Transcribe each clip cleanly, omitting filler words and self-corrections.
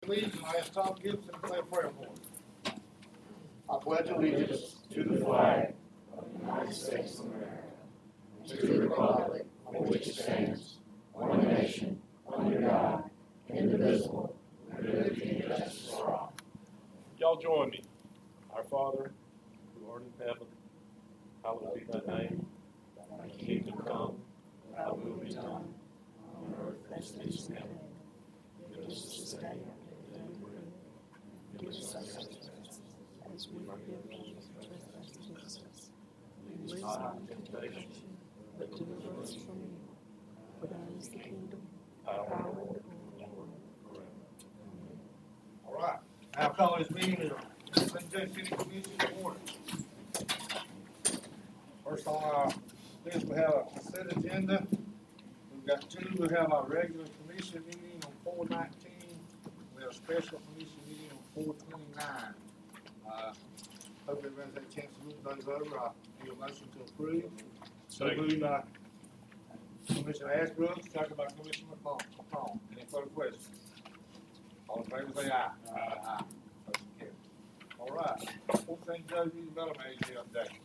Please, I ask Tom Gibson to say a prayer for us. I pledge allegiance to the flag of the United States of America, and to the republic for which it stands, one nation, under God, indivisible, with liberty and justice for all. Y'all join me. Our Father, who art in heaven, hallowed be thy name. Thy kingdom come, thy will be done, on earth as it is in heaven. Give us this day our daily bread. Give us our trespasses, as we forgive those who trespass against us. Lead us not into temptation, but deliver us from evil. For thine is the kingdom, power, and the glory forever. All right. Now call this meeting of the St. James City Commission to order. First on our list, we have a consent agenda. We've got two. We have our regular commission meeting on 4/19. We have a special commission meeting on 4/29. Hope everybody's had a chance to look those over. I need a motion to approve. So moved by Commissioner Ashbrook, second by Commissioner McComb. Any further questions? All in favor, say aye. Aye. Motion carries. All right. Fort St. Joseph Development Agency update.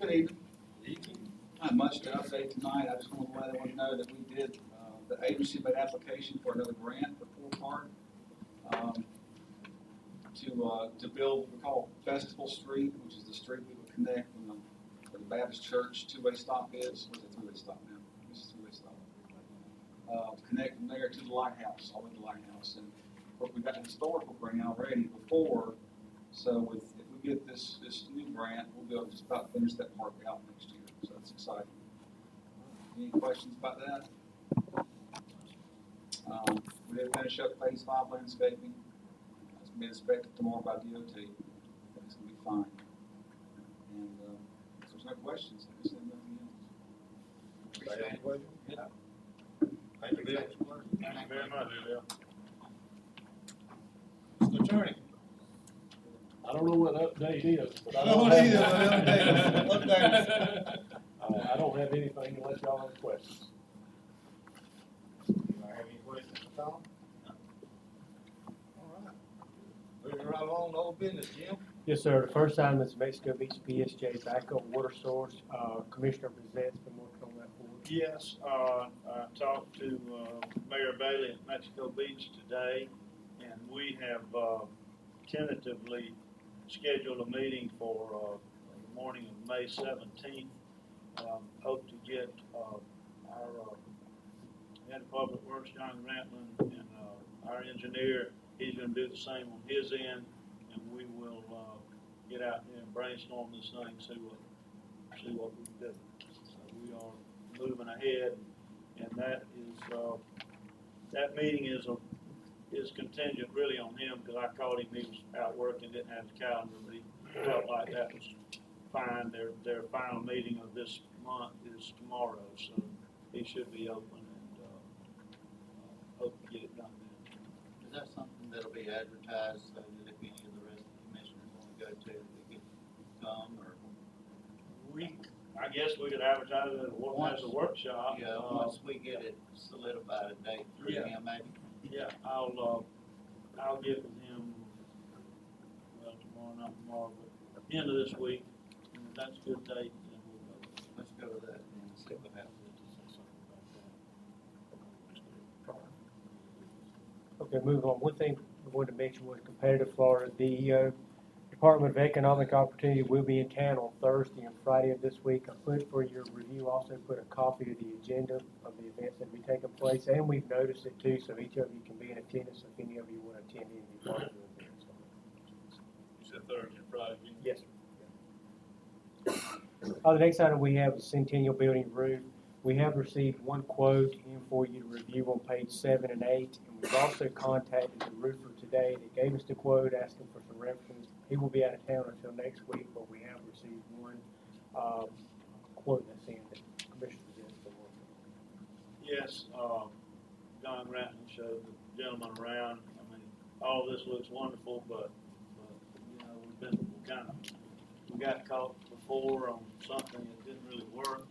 Good evening. Not much to update tonight. I just want to let everyone know that we did, the agency made application for another grant for Fort Park to build what we call Festival Street, which is the street we would connect from where the Baptist Church two-way stop is. What's the three-way stop now? This is three-way stop. To connect from there to the lighthouse, all the way to the lighthouse. And of course, we've got an historical grant already before, so if we get this new grant, we'll be able to just about finish that park out next year. So that's exciting. Any questions about that? We did finish up phase 5 landscaping. It's been inspected tomorrow by DOT. It's going to be fine. And if there's no questions, I guess there's nothing else. Yeah. Thank you, Bill. Thank you very much, Bill. Mr. Attorney. I don't know what update is, but I don't either, but update. I don't have anything unless y'all have questions. Anybody have any questions for Tom? All right. Moving right along to old business, Jim. Yes, sir. The first item is Mexico Beach PSJ backup water source. Commissioner Brezette's been working on that for us. Yes, I talked to Mayor Bailey at Mexico Beach today, and we have tentatively scheduled a meeting for the morning of May 17th. Hope to get our head of public works, John Grantland, and our engineer. He's going to do the same on his end, and we will get out there and brainstorm this thing, see what we can do. So we are moving ahead, and that meeting is contingent really on him, because I called him. He was out working, didn't have his calendar, but he felt like that was fine. Their final meeting of this month is tomorrow, so he should be open, and hope to get it done then. Is that something that'll be advertised so that if any of the rest of the commissioners want to go to, they can come, or? I guess we could advertise it as a workshop. Yeah, once we get it solidified a date for him, maybe. Yeah, I'll get with him, well, not tomorrow, but end of this week. And if that's a good date, then we'll go. Let's go with that and see what happens. Okay, moving on. One thing we wanted to mention was competitive Florida. The Department of Economic Opportunity will be in town on Thursday and Friday of this week. I put for your review, also put a copy of the agenda of the events that will be taking place, and we've noticed it too, so each of you can be in attendance if any of you want to attend any of the part of the events. You said Thursday and Friday? Yes, sir. The next item we have is Centennial Building roof. We have received one quote in for you to review on page 7 and 8, and we've also contacted the roofer today that gave us the quote, asking for some reference. He will be out of town until next week, but we have received one quote that's in that Commissioner has been working on. Yes, John Ratton showed the gentleman around. I mean, all this looks wonderful, but you know, we got caught before on something that didn't really work.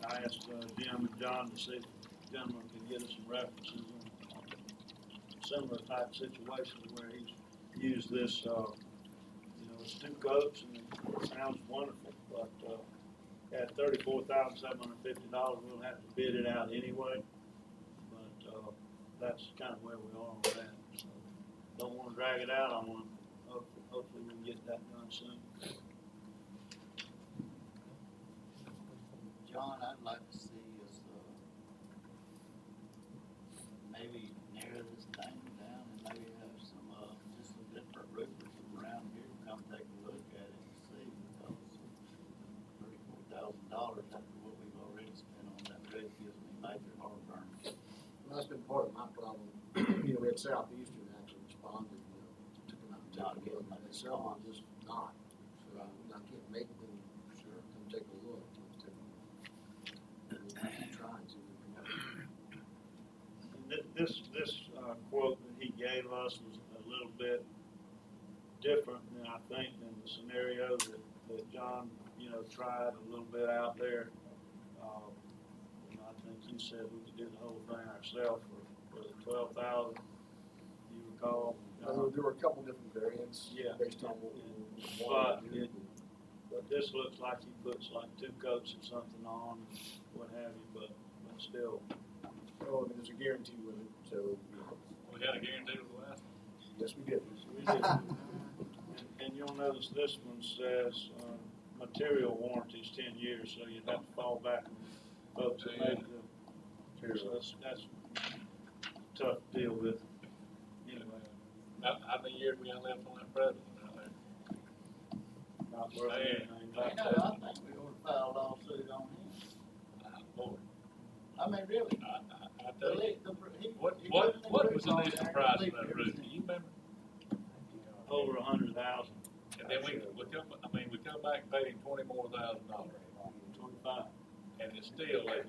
I asked Jim and John to see if the gentleman could get us some references on similar type situations where he's used this, it's 2 coats and it sounds wonderful, but, at $34,750, we'll have to bid it out anyway. But, that's kind of where we are on that. So, don't want to drag it out. Hopefully we can get that done soon. John, I'd like to see us, maybe narrow this thing down and maybe have just some different roofers from around here come take a look at it and see, because $34,000 after what we've already spent on that roof gives me major heartburn. Well, that's been part of my problem. We had Southeastern actually responded, took them out and Not took a getting look. a And some are response. just not. So I can't make them, come take a look. We'll try and see if we can help. And this quote that he gave us was a little bit different than I think than the scenario that John, tried a little bit out there. I think he said we could do the whole thing ourselves for the 12,000. You recall? There were a couple different variants. Yeah. Based on what we But wanted to do. But this looks like he puts like 2 coats or something on, what have you, but still. Oh, I mean, there's a guarantee with it, so. We had a guarantee with the last Yes, we did. And you'll notice this one says, material warranty is 10 years, so you'd have to fall back on folks that made the, so that's tough to deal with. Anyway, How many years we got left on that president out there? not worth anything. I think we ought to file a lawsuit on him. Lord, I mean, really. I tell you, what was the initial price of that roof? Do you remember? Over 100,000, And then we come back and paid him $20,000 more. 25. And it's still like,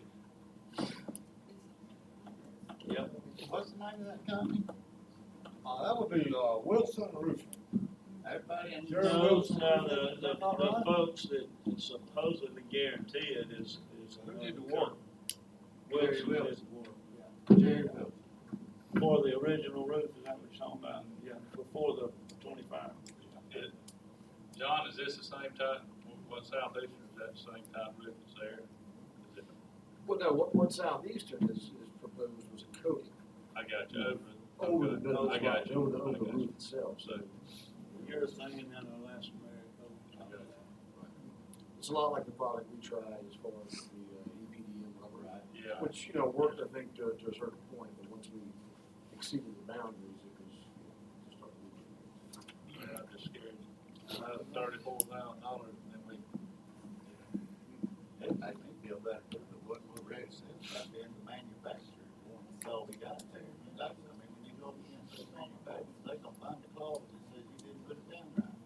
Yep. What's the name of that company? That would be, Wilson Roofing. Everybody in. Sure. The folks that supposedly guarantee it is. Who did the work? Wilson Jerry did the work. Jerry Wilson. For the original roof, is that what you're talking about? Yeah, before the 25. John, is this the same type, what Southeastern, is that the same type roof that's there? Is it, Well, no, what Southeastern is proposed was a coating. I got you, Over the building. I got you. Over the I got you. roof itself. So, You're thinking in the last America. It's a lot like the product we tried as far as the EPDM rubber, yeah. which, worked, I think, to a certain point, but once we exceeded the boundaries, it was, just started leaking. Yeah, I'm just scared. $34,000, and then we, It made me feel bad, but what Rex said about being the manufacturer, that's all we got there. Like, I mean, when you go into the manufacturer, they gonna find the clause that says you didn't put it down right.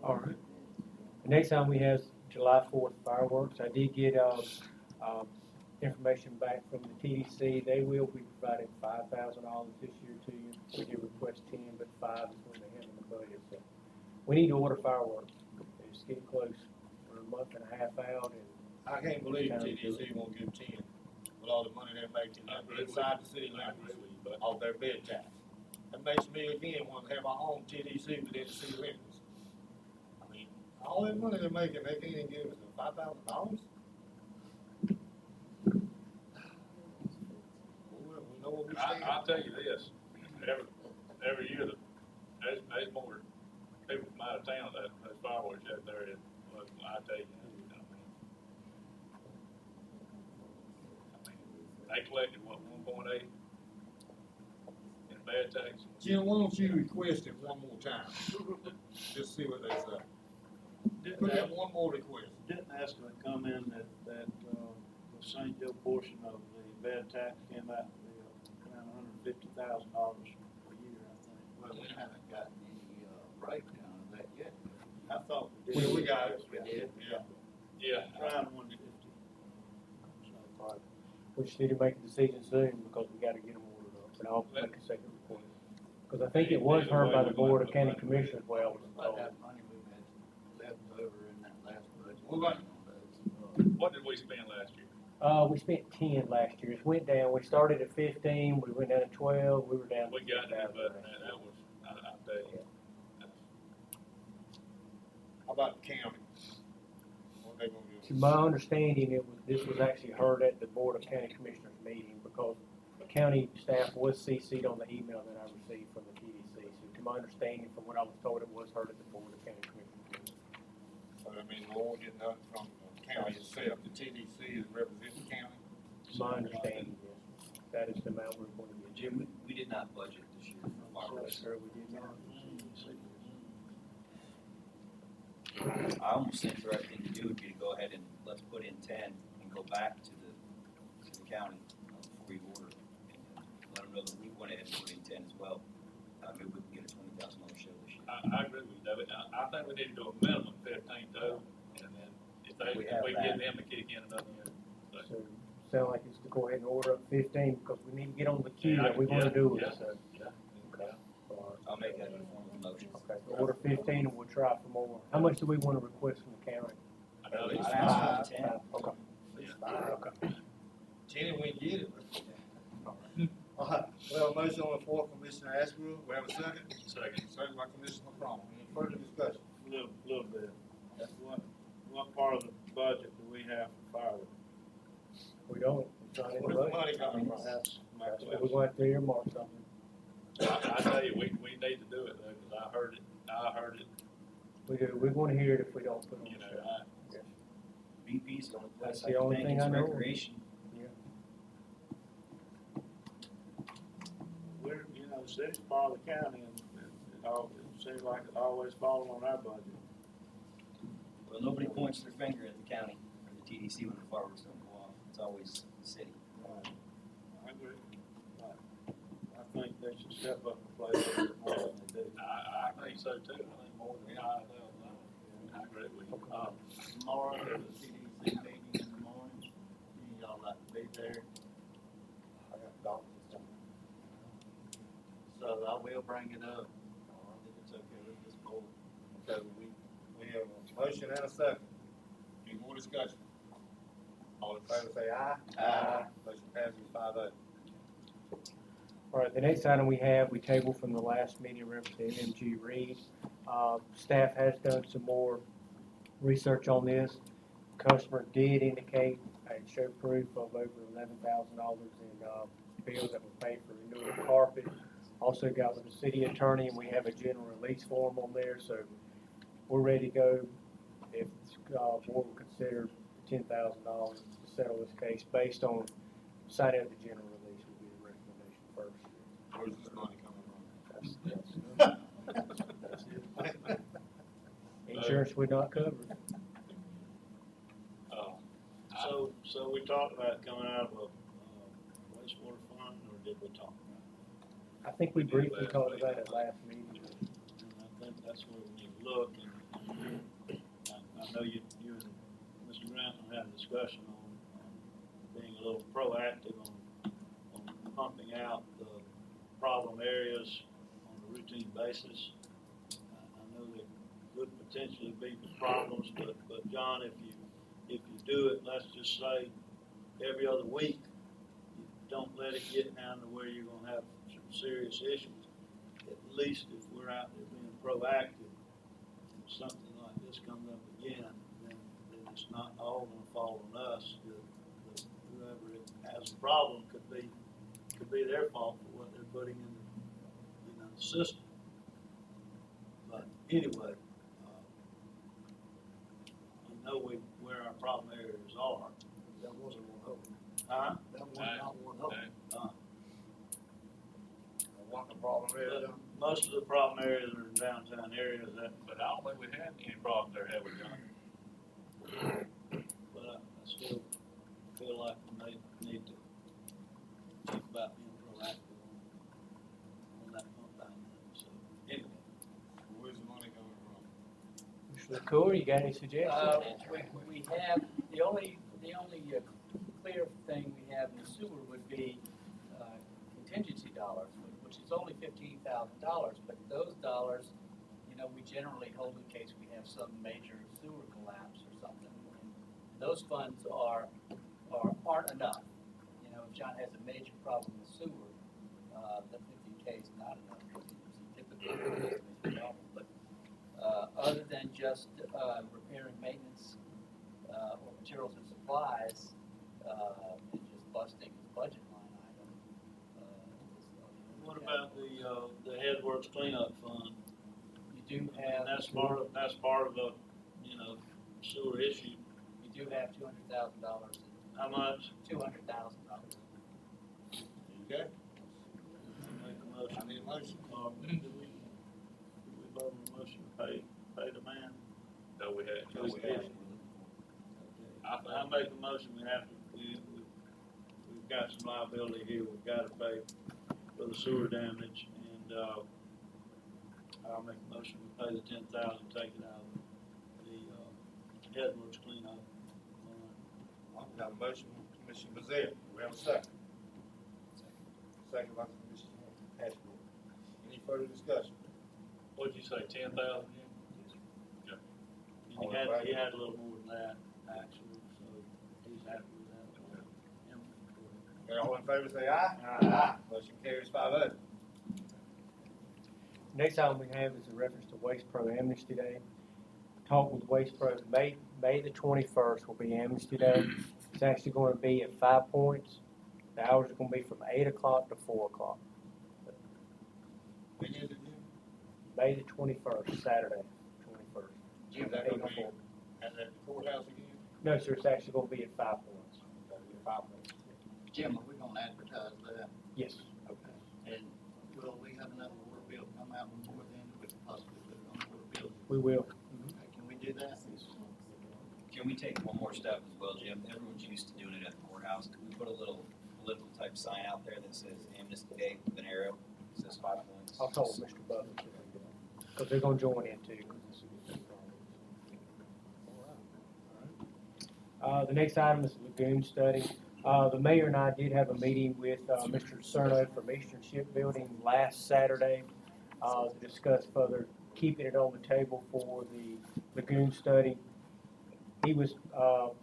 All right. The next time we have July 4th fireworks. I did get, information back from the TDC. They will be providing $5,000 this year to you. We did request 10, but 5 is what they have in the budget. So we need to order fireworks. It's getting close. We're a month and a half out, and I can't believe TDC won't give 10 with all the money they're making inside the city limits off their bid tax. That makes me again want to have our own TDC within the city limits. I mean, all that money they're making, they can't even give us $5,000? We know what we stand. I'll tell you this, every year, there's more people from out of town that fireworks out there, but I tell you, they collected, what, 1.8 in bad tax? Jim, why don't you request it one more time? Just see what they say. Put in one more request. Didn't ask them to come in that the St. Joe portion of the bed tax came out to be around $150,000 a year, I think. Well, we haven't gotten any, breakdown of that yet. I thought we did. We got it. We did. Yeah. Around 150. we just need to make a decision soon because we got to get them ordered up. And I'll make a second report. Because I think it was heard by the Board of County Commissioners as well. About that money we had left over in that last budget. What about- What did we spend last year? We spent 10 last year. It went down. We started at 15, we went down to 12, we were down to We got that, 10,000. but that was, I tell you. How about the county? What they gonna To do? my understanding, this was actually heard at the Board of County Commissioners meeting because the county staff was CC'd on the email that I received from the TDC. So to my understanding, from what I was told, it was heard at the Board of County Commissioners meeting. So I mean, the Lord did nothing from the county itself, the TDC is representing the county. To my understanding, yes. That is the amount we're going to get. Jim, we did not budget this year for fireworks. Sir, we did not. I almost think the right thing to do would be to go ahead and let's put in 10 and go back to the county before you order. And let them know that we went ahead and put in 10 as well. Maybe we can get a $20,000 show this year. I agree with you, David. I think we need to do a minimum 15 total, and then if We we have get that. them to kick in another year. So, sound like it's to go ahead and order up 15 because we need to get on the queue that we want Yeah, to do it. yeah. So, Yeah. okay. All right. I'll make that in the form of a motion. Okay, so order 15 and we'll try for more. How much do we want to request from the county? I know I it's asked for 10. Okay. Okay. Jenny, we get it. All right, we have a motion on the floor, Commissioner Ashbrook, we have a second? second. Second by Commissioner McCrone, any further discussion? Little bit. What part of the budget do we have for fireworks? We don't. It's not in the Where's the budget. money coming from? That's my That's what question. we're going to have to earmark something. I tell you, we need to do it though, because I heard it, We do. We're going to hear it if we don't put it on you the know, show. BP's the only That's place the I can only think thing is I know. recreation. We're, the city's part of the county and it seems like it's always falling on our budget. Well, nobody points their finger at the county or the TDC when the fireworks don't go off. It's always the city. I agree. I think they should step up and play a little bit more than they do. I think so too. I think more than $5,000. I agree with you. Tomorrow, there's a TDC meeting in the morning. Y'all like to be there. I got doctors this time. So I will bring it up. If it's okay with this board. Okay, we have a motion and a second. Any more discussion? All in favor say aye. Aye. Motion passes 5-0. All right, the next item we have, we tabled from the last meeting, Representative M.G. Reed. Staff has done some more research on this. Customer did indicate, and show proof of over $11,000 in bills that were paid for renewal of carpet. Also got with the city attorney, and we have a general release form on there, so we're ready to go. If the board will consider $10,000 to settle this case based on signing of the general release would be the recommendation first. Where's this money coming from? Insurance would not cover it. So we talked about coming out of a wastewater fund, or did we talk about I think we briefly talked about it last meeting. it? And I think that's where we need to look, and I know you and Mr. Grant have had a discussion on being a little proactive on pumping out the problem areas on a routine basis. I know there could potentially be problems, but John, if you do it, let's just say every other week, you don't let it get down to where you're gonna have some serious issues. At least if we're out there being proactive, if something like this comes up again, then it's not all gonna fall on us. Whoever has a problem could be their fault for what they're putting in the system. But anyway, where our problem areas are. That wasn't one of them. Huh? That was not one of them. What the problem is, Most of the problem areas are in downtown areas But I don't think we had any problems there, have we, John? but I still feel like we may need to think about being proactive on that pump down there. So anyway, where's the money coming from? Mr. LaCour, you got any suggestions? We have, the only clear thing we have in the sewer would be contingency dollars, which is is only $15,000, but those dollars, you know, we generally hold in case we have some major sewer collapse or something. And those funds aren't enough. You know, if John has a major problem with sewer, the 50K is not enough. It's typically a major problem. But other than just repair and maintenance or materials and supplies, and just busting his budget line item. What about the Headworks cleanup fund? You do And have, that's part of the, you know, sewer issue. you do have $200,000, How much? $200,000. Okay, Make a motion. I need a motion. Do we vote on the motion to pay the man? No, we had. I make a motion, we've got some liability here, we've gotta pay for the sewer damage, and, I'll make a motion, we pay the 10,000, take it out of the, Headworks cleanup. We have a motion from Commissioner Brazil. Do we have a second? Second by Commissioner Ashmore. Any further discussion? What'd you say, 10,000? And he had a little more than that, actually, so he's happy with that. Okay, all in favor say aye. Aye. Motion carries 5-0. Next item we have is a reference to Waste Pro Amnesty Day. Talk with Waste Pro, May the 21st will be Amnesty Day. It's actually going to be at 5 points. The hours are going to be from 8 o'clock to 4 o'clock. When is it again? May the 21st, Saturday, 21st. Is that gonna be at the courthouse again? No, sir, it's actually going to be at 5 points. That'll be 5 minutes. Jim, are we gonna advertise that? Yes. And will we have another water bill come out before then, with possibly put it on the water bill? We will. Can we do that? Can we take one more step as well, Jim? Everyone's used to doing it at the courthouse. Can we put a little political type sign out there that says Amnesty Day with an arrow? It says 5 points. I'll talk with Mr. Butler, because they're going to join in too. The next item is lagoon study. The mayor and I did have a meeting with Mr. Cerno from Eastern Shipbuilding last Saturday to discuss further keeping it on the table for the lagoon study. He was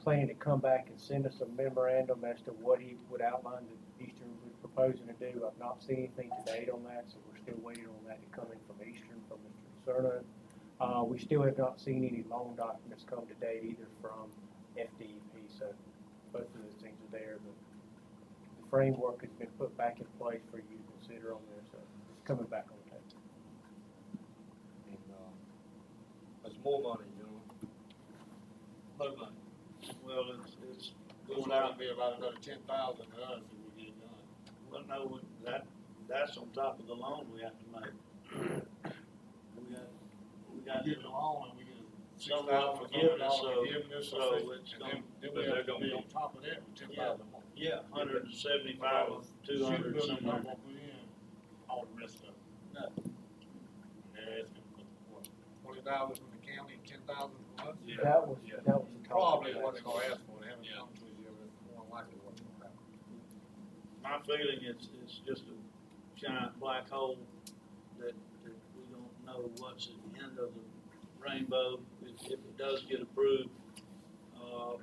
planning to come back and send us a memorandum as to what he would outline that Eastern was proposing to do. I've not seen anything to date on that, so we're still waiting on that to come in from Eastern, from Mr. Cerno. We still have not seen any loan documents come to date either from FDEP, so both of those things are there. The framework has been put back in place for you to consider on there, so it's coming back on the table. And, there's more money, you know. More money. Well, it's It's going gonna out. be about another 10,000 to us if we get it done. Well, no, that's on top of the loan we have to make. We got We get the loan and we get some $6,000 forgiveness, so forgiveness, so it's and gonna, then but we have they're to gonna be be- on top of that with 10,000 more. yeah, 175 or 200 Shipbuilding somewhere. not gonna put in all the rest of it. No. They're asking for, what, 20,000 from the county and 10,000 from us? Yeah. That was the talk. Probably what they're gonna ask for, they haven't come to us yet, but it's more likely what's gonna happen. My feeling it's just a giant black hole that we don't know what's at the end of the rainbow if it does get approved. I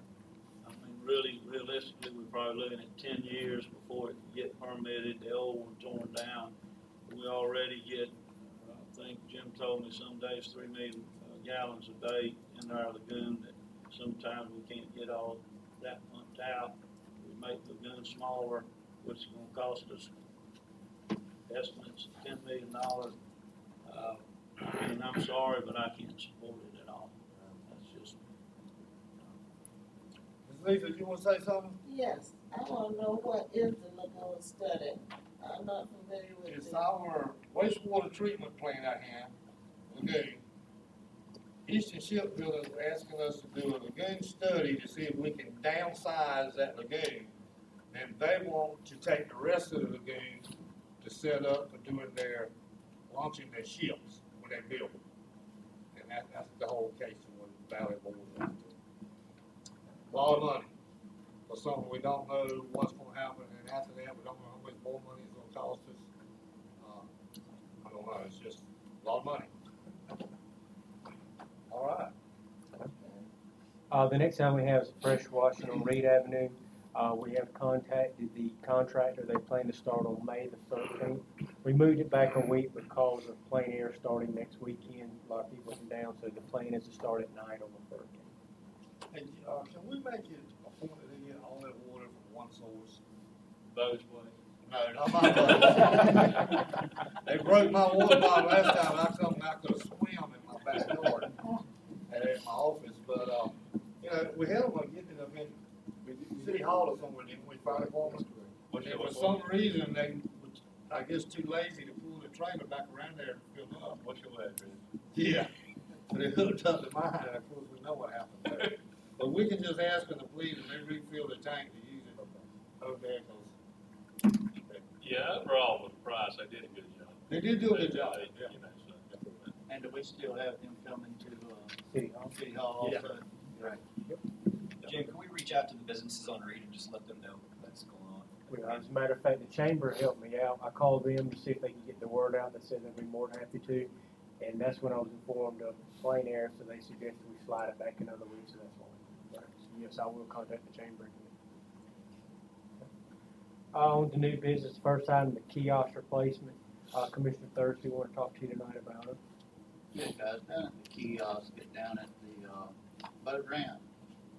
mean, really, realistically, we're probably looking at 10 years before it can get permitted, the old one torn down. We already get, I think Jim told me some days 3 million gallons a day in our lagoon that sometimes we can't get all that pumped out. We make the lagoon smaller, which is gonna cost us estimates $10 million. And I'm sorry, but I can't support it at all. That's just, Ms. Lisa, you wanna say something? Yes, I wanna know what is the lagoon study? I'm not familiar with It's it. our wastewater treatment plant out here, lagoon. Eastern Shipbuilding is asking us to do a lagoon study to see if we can downsize that lagoon. And they want to take the rest of the lagoon to set up for doing their, launching their ships when they build them. And that's the whole case of what Valley Board wants to do. A lot of money for something we don't know what's gonna happen, and after that, we don't know how much more money it's gonna cost us. money, it's just a lot of money. All right. The next item we have is fresh washing on Reed Avenue. We have contacted the contractor. They plan to start on May the 13th. We moved it back a week because of plein air starting next weekend. A lot of people in down, so the plan is to start at night on the 13th. Hey, can we make it a point that they get all that water from one source? Those ways. No, not my place. They broke my water bottle last time, and I could swim in my backyard and in my office, but, you know, we had them getting them in City Hall or somewhere, didn't we, fire department? But for some reason, they was, I guess, too lazy to pull the trailer back around there and fill it up. What's your address? Yeah. So they hooked up to mine, and of course, we know what happened there. But we can just ask them to please, and they refill the tank to use it over there, 'cause Yeah, overall, with the price, they did a good job. they did do a good job. They, Yeah. you know, so. And do we still have him coming to, City Hall. City Hall Yeah. also? Right. Jim, can we reach out to the businesses on Reed and just let them know what's going on? As a matter of fact, the chamber helped me out. I called them to see if they could get the word out. They said they'd be more than happy to. And that's when I was informed of plein air, so they suggested we slide it back another week, so that's why. So yes, I will contact the chamber again. On to new business, first item, the kiosk replacement. Commissioner Thursday, want to talk to you tonight about it. Yeah, guys, down at the kiosk, get down at the, boat ramp,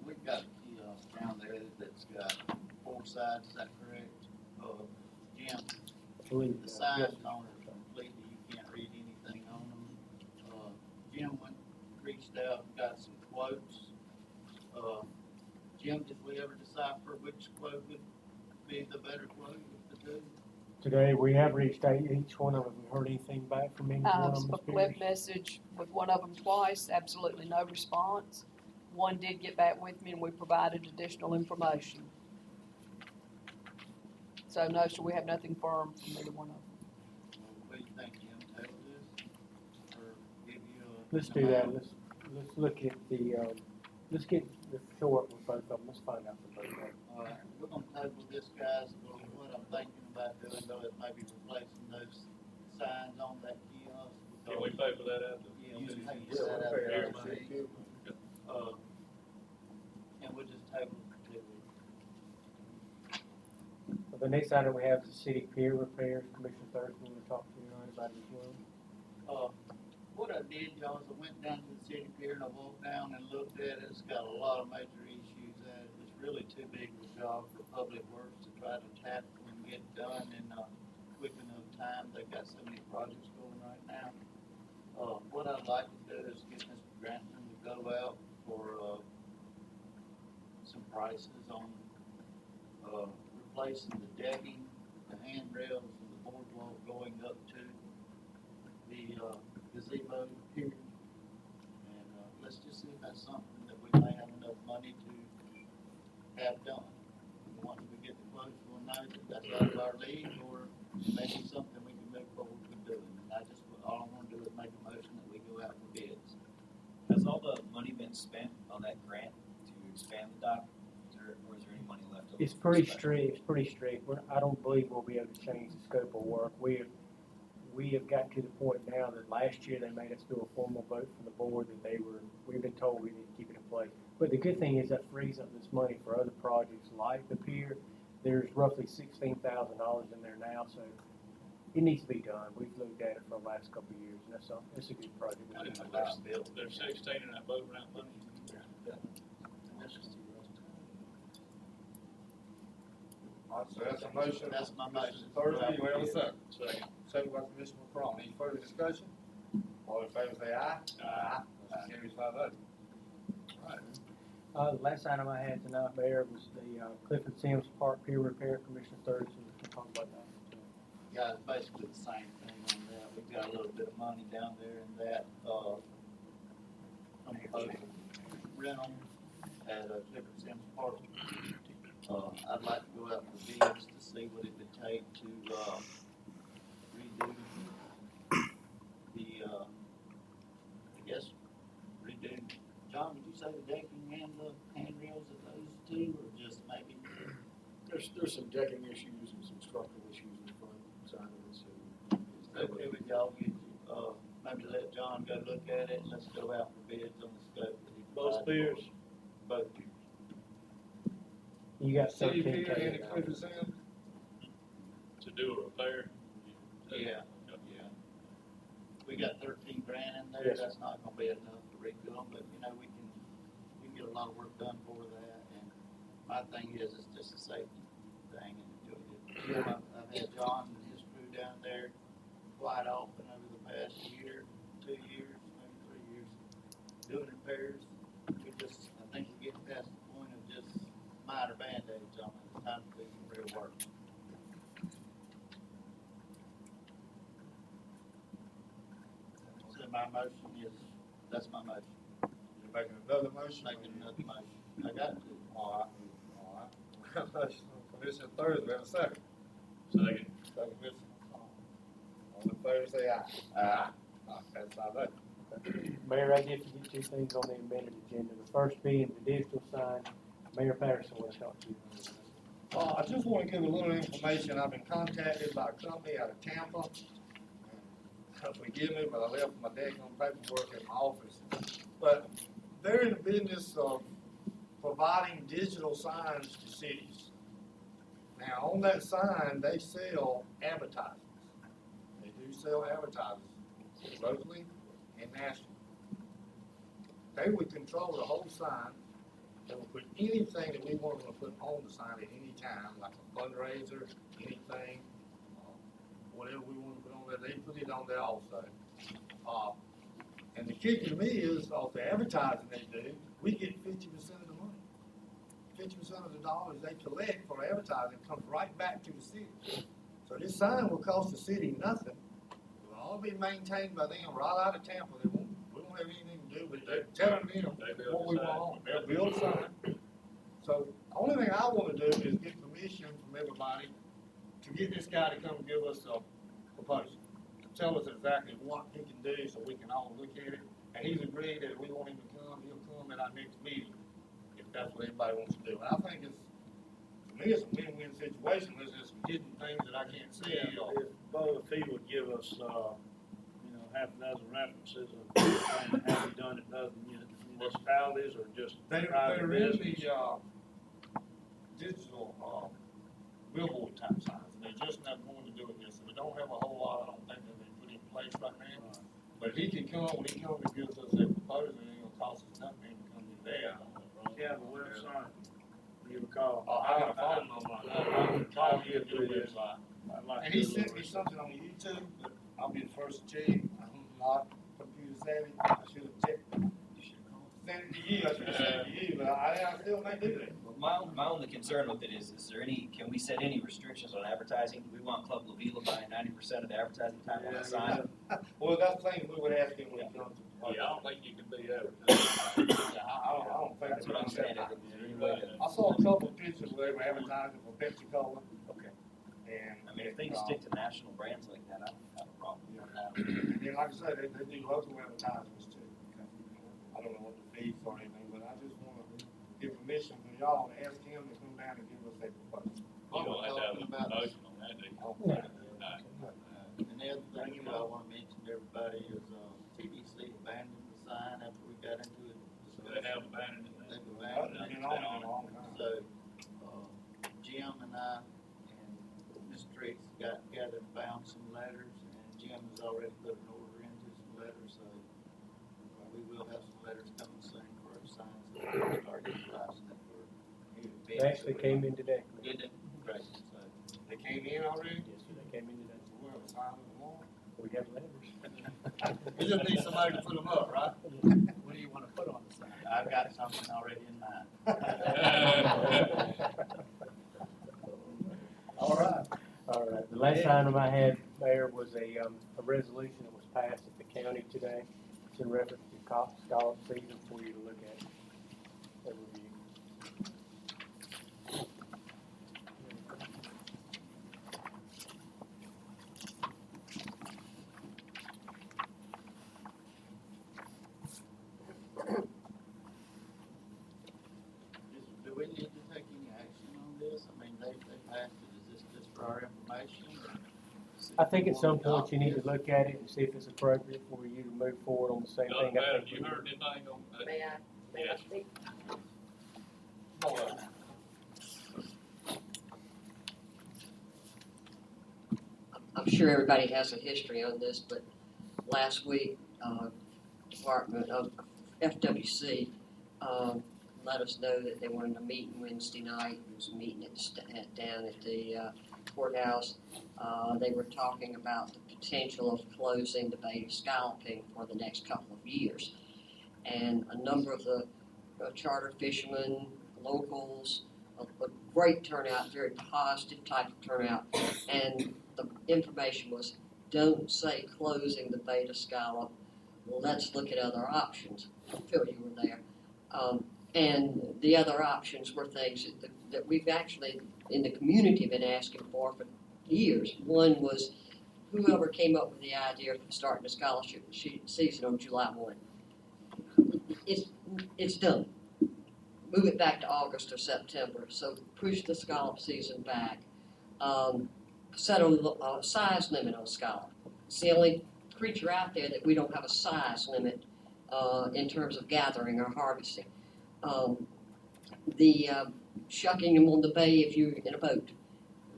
we've got a kiosk down there that's got 4 sides, is that correct? Jim, I believe, the yes, signs on it completely, you can't read anything on them. Jim went, reached out, and got some quotes. Jim, did we ever decipher which quote would be the better quote to do? Today, we have reached out, each one of them, have you heard anything back from any one of them? A flip message with one of them twice, absolutely no response. One did get back with me and we provided additional information. So no, sir, we have nothing firm from either one of them. What do you think, Jim, table this? Or give you a? Let's do that, let's look at the, let's get the short with both of them, let's find out from both of them. All right, we're gonna table this, guys, well, what I'm thinking about doing, though, is maybe replacing those signs on that kiosk. Can we pay for that out of the? Yeah, we can pay for that out of the LLC. And we'll just table it for 2 weeks. The next item we have is the city pier repairs. Commissioner Thurston, want to talk to you tonight about it as well? What I did, y'all, is I went down to the city pier and I walked down and looked at it. It's got a lot of major issues at it. It's really too big of a job for Public Works to try to tackle and get done in a quick enough time. They've got so many projects going right now. What I'd like to do is get Mr. Grantham to go out for, some prices on, replacing the decking, the handrails, and the boardwalk going up to the, gazebo here. And, let's just see if that's something that we may have enough money to have done. Once we get the quotes, we'll know that that's out of our league, or maybe something we can move forward with doing. And all I wanna do is make a motion that we go out for bids. Has all the money been spent on that grant to expand the dock? Or is there any money left over? It's for pretty special? strict. I don't believe we'll be able to change the scope of work. We have got to the point now that last year they made us do a formal vote from the board that we've been told we need to keep it in place. But the good thing is that frees up this money for other projects like the pier. There's roughly $16,000 in there now, so it needs to be done. We've looked at it for the last couple of years, and it's a good project. I didn't know that was built. There's 16 in that boat ramp money. That's just too much time. All right, so that's a motion. That's my motion. Thursday, we have a second. Second. Second by Commissioner McCrone. Any further discussion? All in favor say aye. Aye. Motion carries 5-0. All right. The last item I had tonight, Mayor, was the Clifford Sims Park pier repair. Commissioner Thurston, we can talk about that. Yeah, it's basically the same thing on that. We've got a little bit of money down there in that, I'm supposed to rent them at Clifford Sims Park. I'd like to go out for bids to see what it would take to, redo the, John, did you say the decking and the handrails of those two, or just maybe? There's some decking issues and some structural issues in the front side of it, so. Who would y'all get, maybe let John go look at it, and let's go out for bids on the scope that he Both provided. piers? Both. You got City 13 Pier and the K. Clifford Center? To do a repair? Yeah, yeah. We got 13 grand in there, Yes. that's not gonna be enough to rebuild them, but, you know, we can get a lot of work done for that, and my thing is, it's just a safety thing, and I've had John and his crew down there quite often over the past year, 2 years, maybe 3 years, doing repairs. I think we're getting past the point of just minor band-aids on it, it's time to do some real work. So my motion is, that's my motion. You're making another motion? Making another motion. I got to. All right. Motion from Commissioner Thursday, have a second. Second. Second, Commissioner. All in favor, say aye. Aye. That's our vote. Mayor, I did forget two things on the amended agenda. The first being the digital sign. Mayor Patterson will talk to you. I just want to give a little information. I've been contacted by a company out of Tampa. Forgive me, but I left my daggone paperwork in my office. But they're in the business of providing digital signs to cities. Now, on that sign, they sell advertisements. They do sell advertisements locally and nationally. They would control the whole sign. They would put anything that we want them to put on the sign at any time, like a fundraiser, anything, whatever we want to put on there, they put it on there also. And the kicker to me is, off the advertising they do, we get 50% of the money. 50% of the dollars they collect for advertising comes right back to the city. So this sign will cost the city nothing. It will all be maintained by them right out of Tampa. We won't have anything to do with it. Telling them what we want. They'll build a sign. So the only thing I want to do is get permission from everybody to get this guy to come give us a proposal. Tell us exactly what he can do so we can all look at it. And he's agreed that if we want him to come, he'll come at our next meeting, if that's what everybody wants to do. And I think to me, it's a win-win situation. There's just hidden things that I can't see. If he would give us, half a dozen references of everything, how he done it in other municipalities or just They're private in business. the, digital, billboard type signs, and they're just not going to do it yet, so we don't have a whole lot, I don't think, that they put in place right now. But if he can come, when he comes and gives us a proposal, it ain't gonna cost us nothing to come in there. Yeah, the website, you recall. I got a phone number, I call you through the website. I'd like And to he do a sent me little something on YouTube, but I'll be the first to tell you, I'm not computer savvy, I should have checked. Sent it to you, I should have sent it to you, but I still may do that. Well, my only concern with it is there can we set any restrictions on advertising? We want Club La Vila buying 90% of the advertising time on the sign. Well, that's the thing we would ask him when it comes to. Yeah, I don't think you can be advertising. I don't think. That's what I'm saying. Is there any way to- I saw a couple of pictures where they were advertising for Pepsi Cola. Okay. And. I mean, if they can stick to national brands like that, I don't have a problem. And then, like I said, they do local advertisements too. I don't know what the fees or anything, but I just wanna give permission for y'all to ask him to come down and give us a proposal. You don't have to have a motion on that, do you? Okay. And the other thing you know, I want to mention to everybody is, TDC abandoned the sign after we got into it. They have abandoned it. They've It's abandoned been it. on for a long time. So, Jim and I and Ms. Trix got together and found some letters, and Jim has already put an order into some letters, so we will have some letters coming soon for our signs that we'll start utilizing it for. They actually came in today. Did it? Great, so. They came in already? Yes, sir, they came in today. We'll sign them tomorrow. We have letters. We just need somebody to put them up, right? What do you wanna put on the sign? I've got something already in mind. All right. All right, the last item I had, Mayor, was a resolution that was passed at the county today. It's in reference to scallop season for you to look at. And review. Do we need to take any action on this? I mean, they passed it, is this just for our information? Or? I think at some point you need to look at it and see if it's appropriate for you to move forward on the same Doesn't thing. matter, I think you heard anything on that? May I Yes. speak? I'm sure everybody has a history on this, but last week, Department of FWC, let us know that they wanted a meeting Wednesday night. It was a meeting down at the courthouse. They were talking about the potential of closing the Bay of Scalloping for the next couple of years. And a number of the charter fishermen, locals, a great turnout, very positive type of turnout. And the information was, don't say closing the Bay of Scallop. Let's look at other options. Phil, you were there. And the other options were things that we've actually, in the community, been asking for years. One was whoever came up with the idea of starting the scholarship season on July 1. It's done. Move it back to August or September. So push the scallop season back. Set a size limit on scallop. It's the only creature out there that we don't have a size limit in terms of gathering or harvesting. Shucking them on the bay if you're in a boat,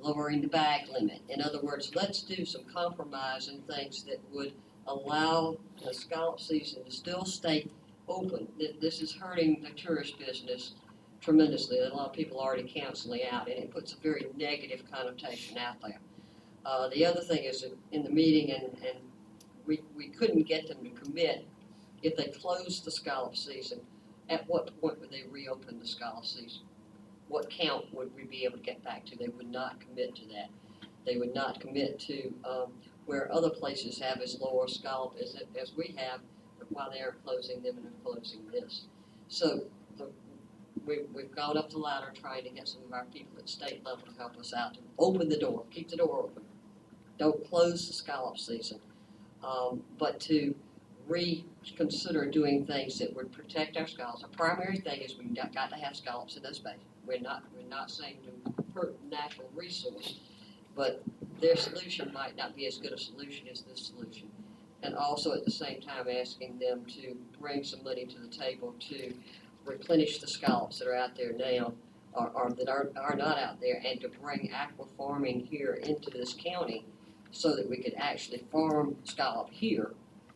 lowering the bag limit. In other words, let's do some compromise and things that would allow the scallop season to still stay open. This is hurting the tourist business tremendously. A lot of people are already canceling out, and it puts a very negative connotation out there. The other thing is in the meeting, and we couldn't get them to commit if they closed the scallop season. At what point would they reopen the scallop season? What count would we be able to get back to? They would not commit to that. They would not commit to where other places have as low a scallop as we have, while they are closing them and are closing this. So we've gone up the ladder trying to get some of our people at state level to help us out to open the door, keep the door open. Don't close the scallop season, but to reconsider doing things that would protect our scallops. Our primary thing is we've got to have scallops in this bay. We're not saying to hurt natural resource, but their solution might not be as good a solution as this solution. And also at the same time asking them to bring some money to the table to replenish the scallops that are out there now, or that are not out there, and to bring aqua farming here into this county so that we could actually farm scallop here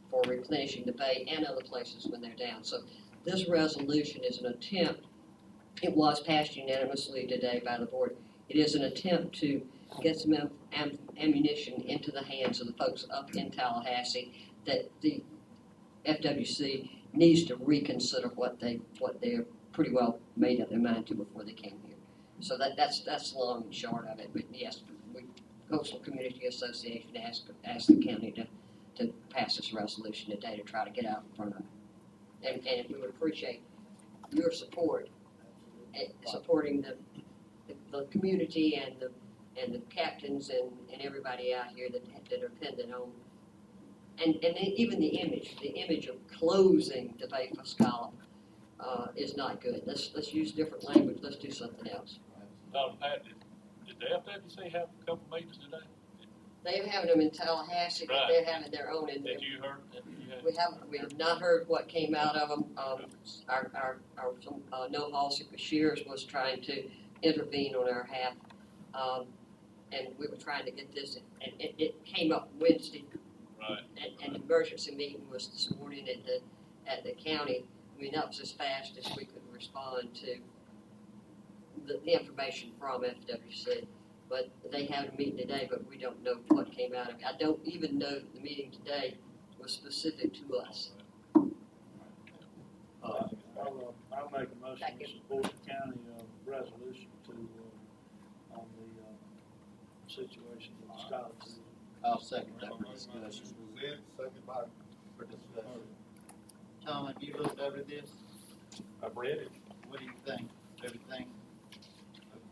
for replenishing the bay and other places when they're down. So this resolution is an attempt, it was passed unanimously today by the board, it is an attempt to get some ammunition into the hands of the folks up in Tallahassee that the FWC needs to reconsider what they're pretty well made up their mind to before they came here. So that's the long and short of it. But yes, Coastal Community Association asked the county to pass this resolution today to try to get out in front of it. And we would appreciate your support, supporting the community and the captains and everybody out here that are dependent on, and even the image of closing the Bay for scallop is not good. Let's use different language. Let's do something else. Pat, did the FWC have a couple meetings today? They're having them in Tallahassee, but they're having their own in there. Have you heard? We have not heard what came out of them. Our No Halsey Shears was trying to intervene on our half, and we were trying to get this, and it came up Wednesday. Right. And the emergency meeting was this morning at the county. I mean, that was as fast as we could respond to the information from FWC. But they had a meeting today, but we don't know what came out of it. I don't even know that the meeting today was specific to us. I'll make a motion to support the county resolution on the situation with the scholars. I'll second that for Motion discussion. was in, second by For discussion. Tom, have you looked over this? I've read it. What do you think? Everything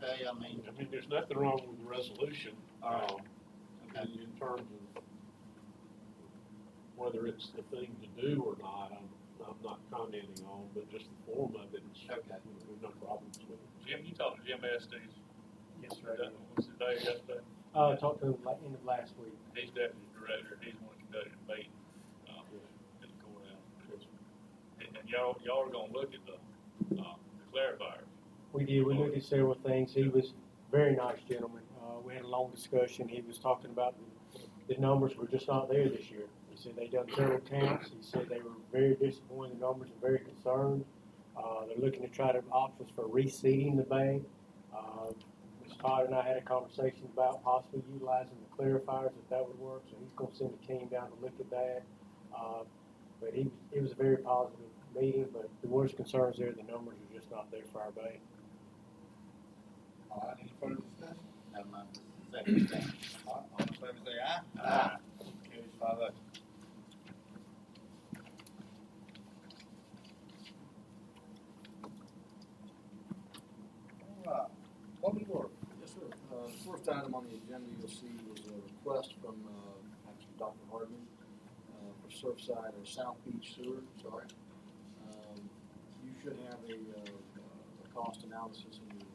okay? I mean, There's nothing wrong with the resolution, okay. in terms of whether it's the thing to do or not, I'm not commenting on, but just the form of it, Okay. there's no problems with it. Jim, you talked to Jim Estes? Yes, sir. Was it today, yesterday? Talked to him end of last week. He's deputy director, he's one conducting the meeting, at the courthouse. And y'all are gonna look at the clarifiers. We did, we looked at several things. He was a very nice gentleman. We had a long discussion. He was talking about the numbers were just not there this year. He said they done several counts. He said they were very disappointed in the numbers and very concerned. They're looking to try to options for reseeding the bank. Ms. Todd and I had a conversation about possibly utilizing the clarifiers if that would work. So he's gonna send a team down to look at that. But it was a very positive meeting, but the worst concerns there, the numbers are just not there for our bank. All right, any further discussion? Never mind. Second stand. All right, all in favor say aye. Aye. Carries 5-0. All right, public work. Yes, sir. First item on the agenda you'll see was a request from, actually Dr. Hardman, for Surfside or South Beach Sewer, sorry. You should have a cost analysis in your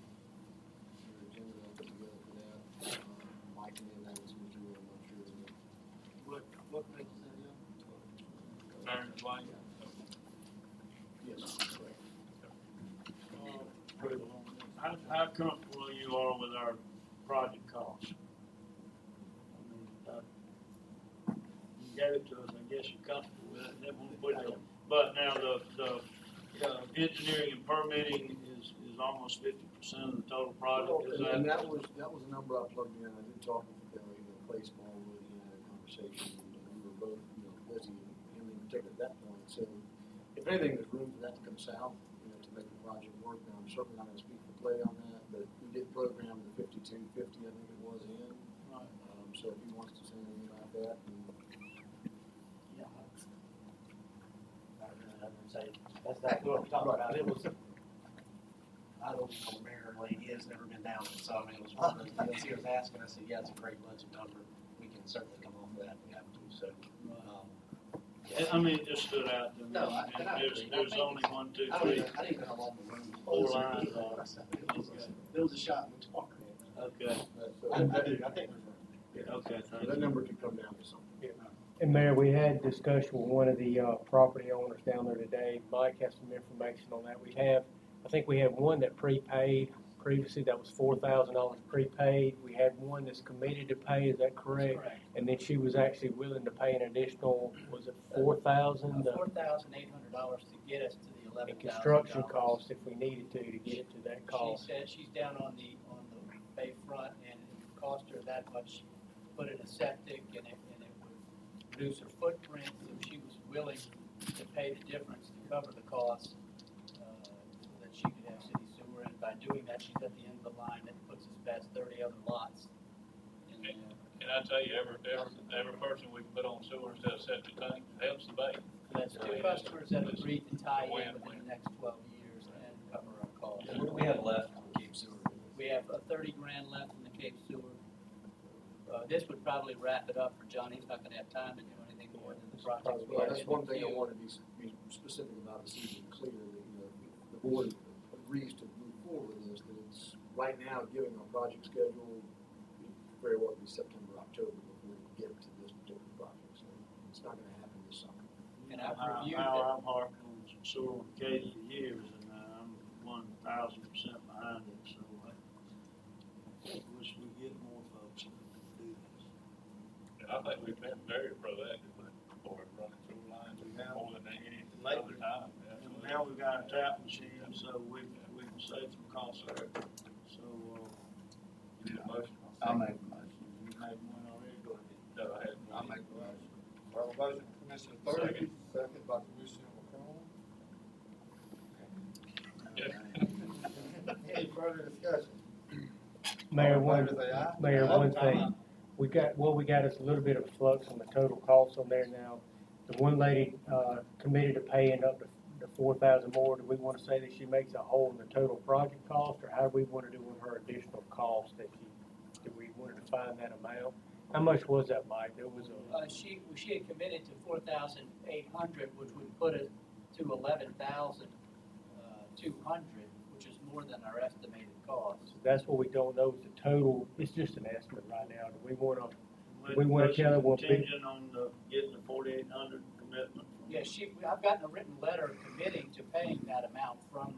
agenda that I put together for that. Mike and then that was material, I'm not sure. What makes that, yeah? Turn the line. Yes, correct. How comfortable you are with our project costs? I mean, you gave it to us, I guess you're comfortable with it, and then we'll put it on. But now the engineering and permitting is almost 50% of the total project, is that? And that was a number I plugged in. I did talk with, Clay Smallwood, and had a conversation, and we were both, busy, him in particular at that point. So if anything, there's room for that to come south, to make the project work. Now, I'm certainly not gonna speak for Clay on that, but we did program the 5250, I think it was in. Right. So if he wants to say anything about that, Yeah. I would say, that's not what I'm talking about. It was, I don't know Mayor Lane, he has never been down there, so I mean, it was one of those deals. He was asking, I said, yeah, it's a great budget number. We can certainly come off of that if we have to, so. I mean, it just stood out to me. No, I There's only 1, 2, I 3, didn't even know how long the room 4 was. lines. There was a shot in the dark. Okay, I think okay, thank that you. number could come down to something. And Mayor, we had discussion with one of the property owners down there today. Mike has some information on that. I think we have one that prepaid previously, that was $4,000 prepaid. We had one that's committed to pay, is that correct? Correct. And then she was actually willing to pay an additional, was it $4,000? $4,800 to get us to the $11,000. And construction costs if we needed to get it to that cost. She said she's down on the bay front, and it would cost her that much to put in a septic, and it would reduce her footprint, so she was willing to pay the difference to cover the cost, so that she could have city sewer, and by doing that, she's at the end of the line, that puts us past 30 other lots. And I tell you, every person we put on sewer instead of septic tank helps the bank. That's two customers that agreed to tie in within the next 12 years and cover our costs. What do we have left on Cape Sewer? We have $30 grand left in the Cape Sewer. This would probably wrap it up for John. He's not gonna have time to do anything more than the project. Well, that's one thing I wanted to be specific about, is even clear that, the board agrees to move forward with this, that it's, right now, given our project schedule, it very well be September, October before we get to this particular project, so it's not gonna happen this summer. And I've reviewed How it. I'm harping on some sewer for Katie for years, and I'm 1,000% behind it, so I wish we get more folks that do this. And I think we've been very proactive for running through lines more than any other time. And now we've got a tap machine, so we can save some costs there. So, You need a motion? I'll make the motion. you made one already, go ahead. No, I had. I'll make the motion. We have a motion from Commissioner Thurman, second by Commissioner McCrone. Any further discussion? Mayor, All in one, favor say aye. Mayor, Oh, one time thing, out. we got is a little bit of flux on the total cost on there now. The one lady, committed to paying up to the 4,000 more. Do we want to say that she makes a whole in the total project cost, or how do we want to do with her additional cost that do we want to define that amount? How much was that, Mike? There was a, She had committed to 4,800, which would put it to 11,200, which is more than our estimated cost. That's what we don't know is the total, it's just an estimate right now. Do we wanna, With we wanna motion tell it what big- Contingent on getting the 4,800 commitment. from- Yeah, I've gotten a written letter committing to paying that amount from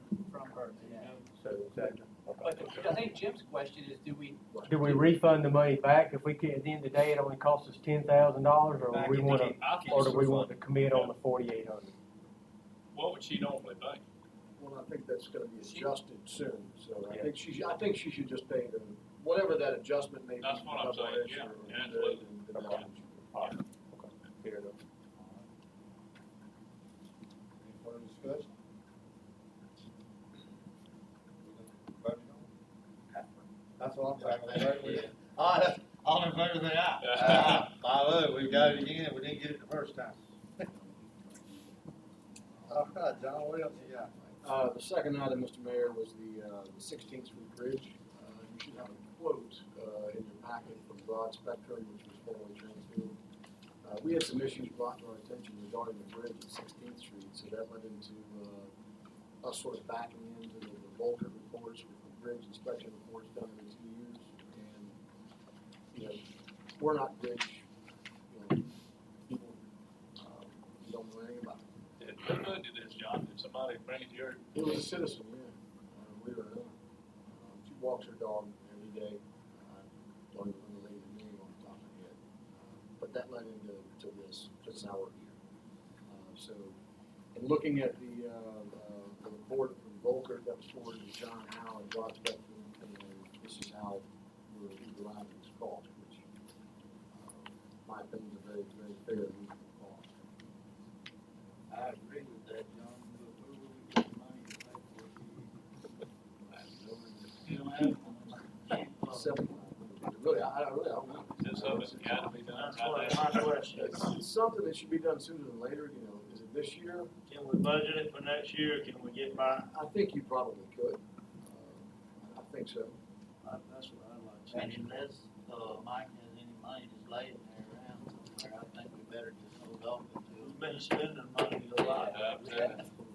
her today. So, exactly. But I think Jim's question is, do we, Do we refund the money back if we can, at the end of the day, it only costs us $10,000, or Back we in the wanna, game. I'll keep or do some we fun. want to commit on the 4,800? What would she normally pay? Well, I think that's gonna be She- adjusted soon, so Yeah. I think she should just pay the, whatever that adjustment may be. That's what I'm saying, double yeah, extra, yeah, absolutely. and then Okay. All right, okay, fair enough. Any further discussion? Voting on? That's what I'm saying. All in favor, say aye. 5-0, we got it again, we didn't get it the first time. All right, John, what else you got? The second item, Mr. Mayor, was the 16th Street Bridge. You should have a quote in your packet from Broad Spectrum, which was formerly Transfield. We had some issues brought to our attention regarding the bridge at 16th Street, so that led into us sort of backing into the Volker reports with the bridge inspection reports done in 2 years. And, you know, we're not bridge, people, we don't know anything about it. Who did this, John? Did somebody bring it to your? It was a citizen, yeah. We were, she walks her dog every day. Don't even remember the lady's name on the top of my head. But that led into this, just how we're here. So, in looking at the report from Volker that was forwarded to John Howe and Broad Spectrum, this is how we derived this cost, which, in my opinion, is a very, very fair and reasonable cost. I agree with that, John, but where will we get the money to pay for it? You don't have Really, I don't know. Is this something that's gotta be done That's right what now? my question is. It's something that should be done sooner than later, is it this year? Can we budget it for next year? Can we get by? I think you probably could. I think so. That's what I'd like to see. And unless, Mike has any money that's laying there around somewhere, I think we better just hold off until. We've been spending money a lot.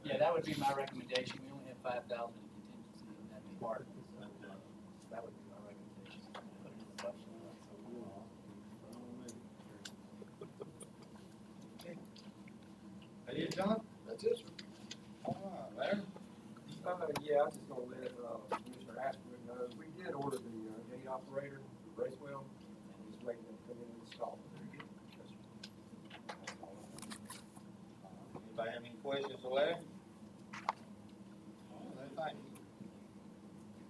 yeah, that would be my recommendation. We only have 5,000 in contingency in that department, so that would be my recommendation. Put it in the budget. That it, John? That's it, sir. All right, Larry? Yeah, I'm just gonna let, Commissioner Ashford know, we did order the, gate operator, the Bracewell, and he's waiting to come in and install it. Anybody have any questions for Larry? All right, thank you.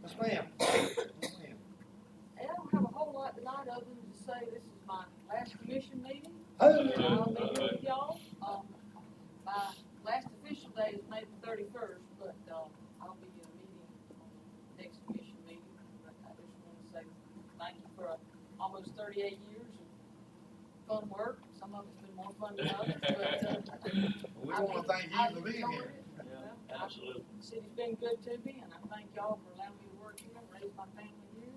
Yes, ma'am. Yes, ma'am. I don't have a whole lot tonight other than to say this is my last commission meeting. Hey. And I'll be here with y'all. My last official day is May the 31st, but, I'll be in a meeting on the next commission meeting. But I just want to say thank you for almost 38 years of fun work. Some of it's been more fun than others, but, We want to thank you for being here. Yeah, absolutely. The city's been good to me, and I thank y'all for allowing me to work here and raise my family here.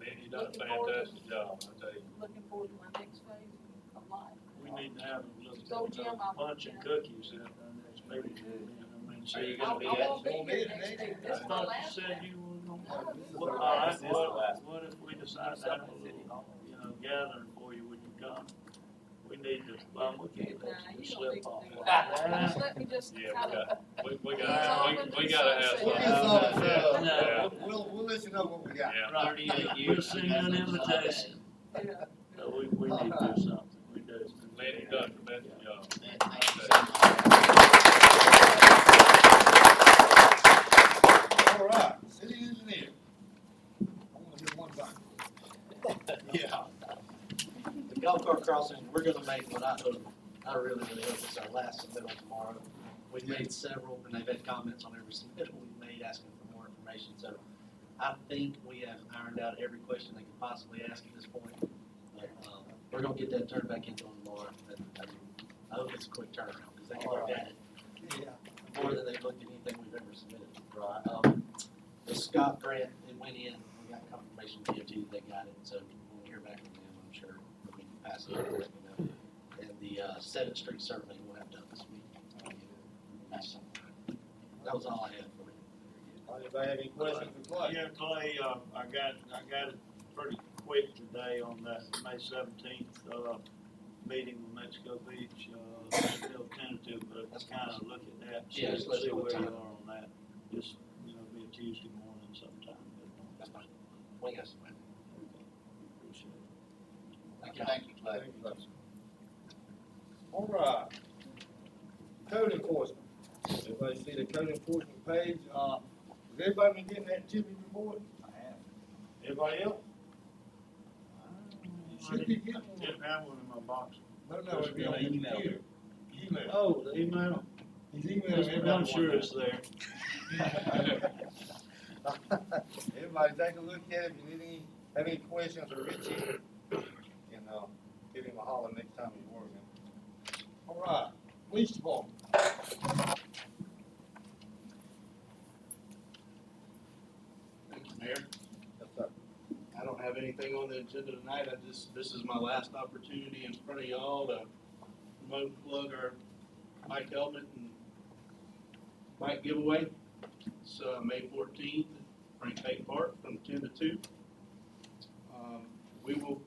Man, you done a fantastic job, I tell you. Looking forward to my next phase of life. We need to have So, Jim, a punch and cookies at our next meeting. I mean, Are you see, gonna be I at? won't be here next week. This I is my thought you last said one. you were No, gonna. this is Well, my all right, last one. what if we decide to have a little, gathering for you, would you come? We need to, we can't Nah, let you you don't slip need to off. do that. Just let me just Yeah, kind of. we gotta have We'll something. get something, Yeah. we'll let you know what we got. Yeah. 38 years. We'll send you an invitation. Yeah. No, we need to do something, we do. Man, you done a tremendous job. Man, thank you so much. All right, city engineer. I want to hear one thing. Yeah. The golf cart crossings, we're gonna make what I hope, I really hope it's our last submittal tomorrow. We've made several, and they've had comments on every submittal we've made, asking for more information, so I think we have ironed out every question they could possibly ask at this point. But, we're gonna get that turned back into them tomorrow, and I hope it's a quick turnaround, because they can look at it more than they've looked at anything we've ever submitted. Right. The Scott grant, it went in, we got confirmation from DOT, they got it, so we'll hear back from them, I'm sure, we can pass it, let me know. And the, 7th Street survey we'll have done this week. That was all I had for you. Anybody have any questions for Clay? Yeah, Clay, I got it pretty quick today on that May 17th, meeting with Mexico Beach, still tentative, but let's kind of look at that, see Yeah, let's look see at where what you time. are on that. Just, be a Tuesday morning sometime. That's fine. Wing us, man. Appreciate it. Thank you. Thank you, Clay. Thank you, Clay. All right. Code enforcement. Everybody see the code enforcement page? Has everybody been getting that activity report? I have. Everybody else? You should be getting one. Didn't have one in my box. No, it'll be on the Email. computer. Email. Oh, the email? He's emailing everybody. I'm sure it's there. Everybody take a look at it. If you need have any questions or Richie, you can, give him a holler next time he's working. All right, police department. Thank you, Mayor. Yes, sir. I don't have anything on the agenda tonight. This is my last opportunity in front of y'all to promote and plug our bike helmet and bike giveaway. It's May 14th at Frank Payton Park from 10 to 2.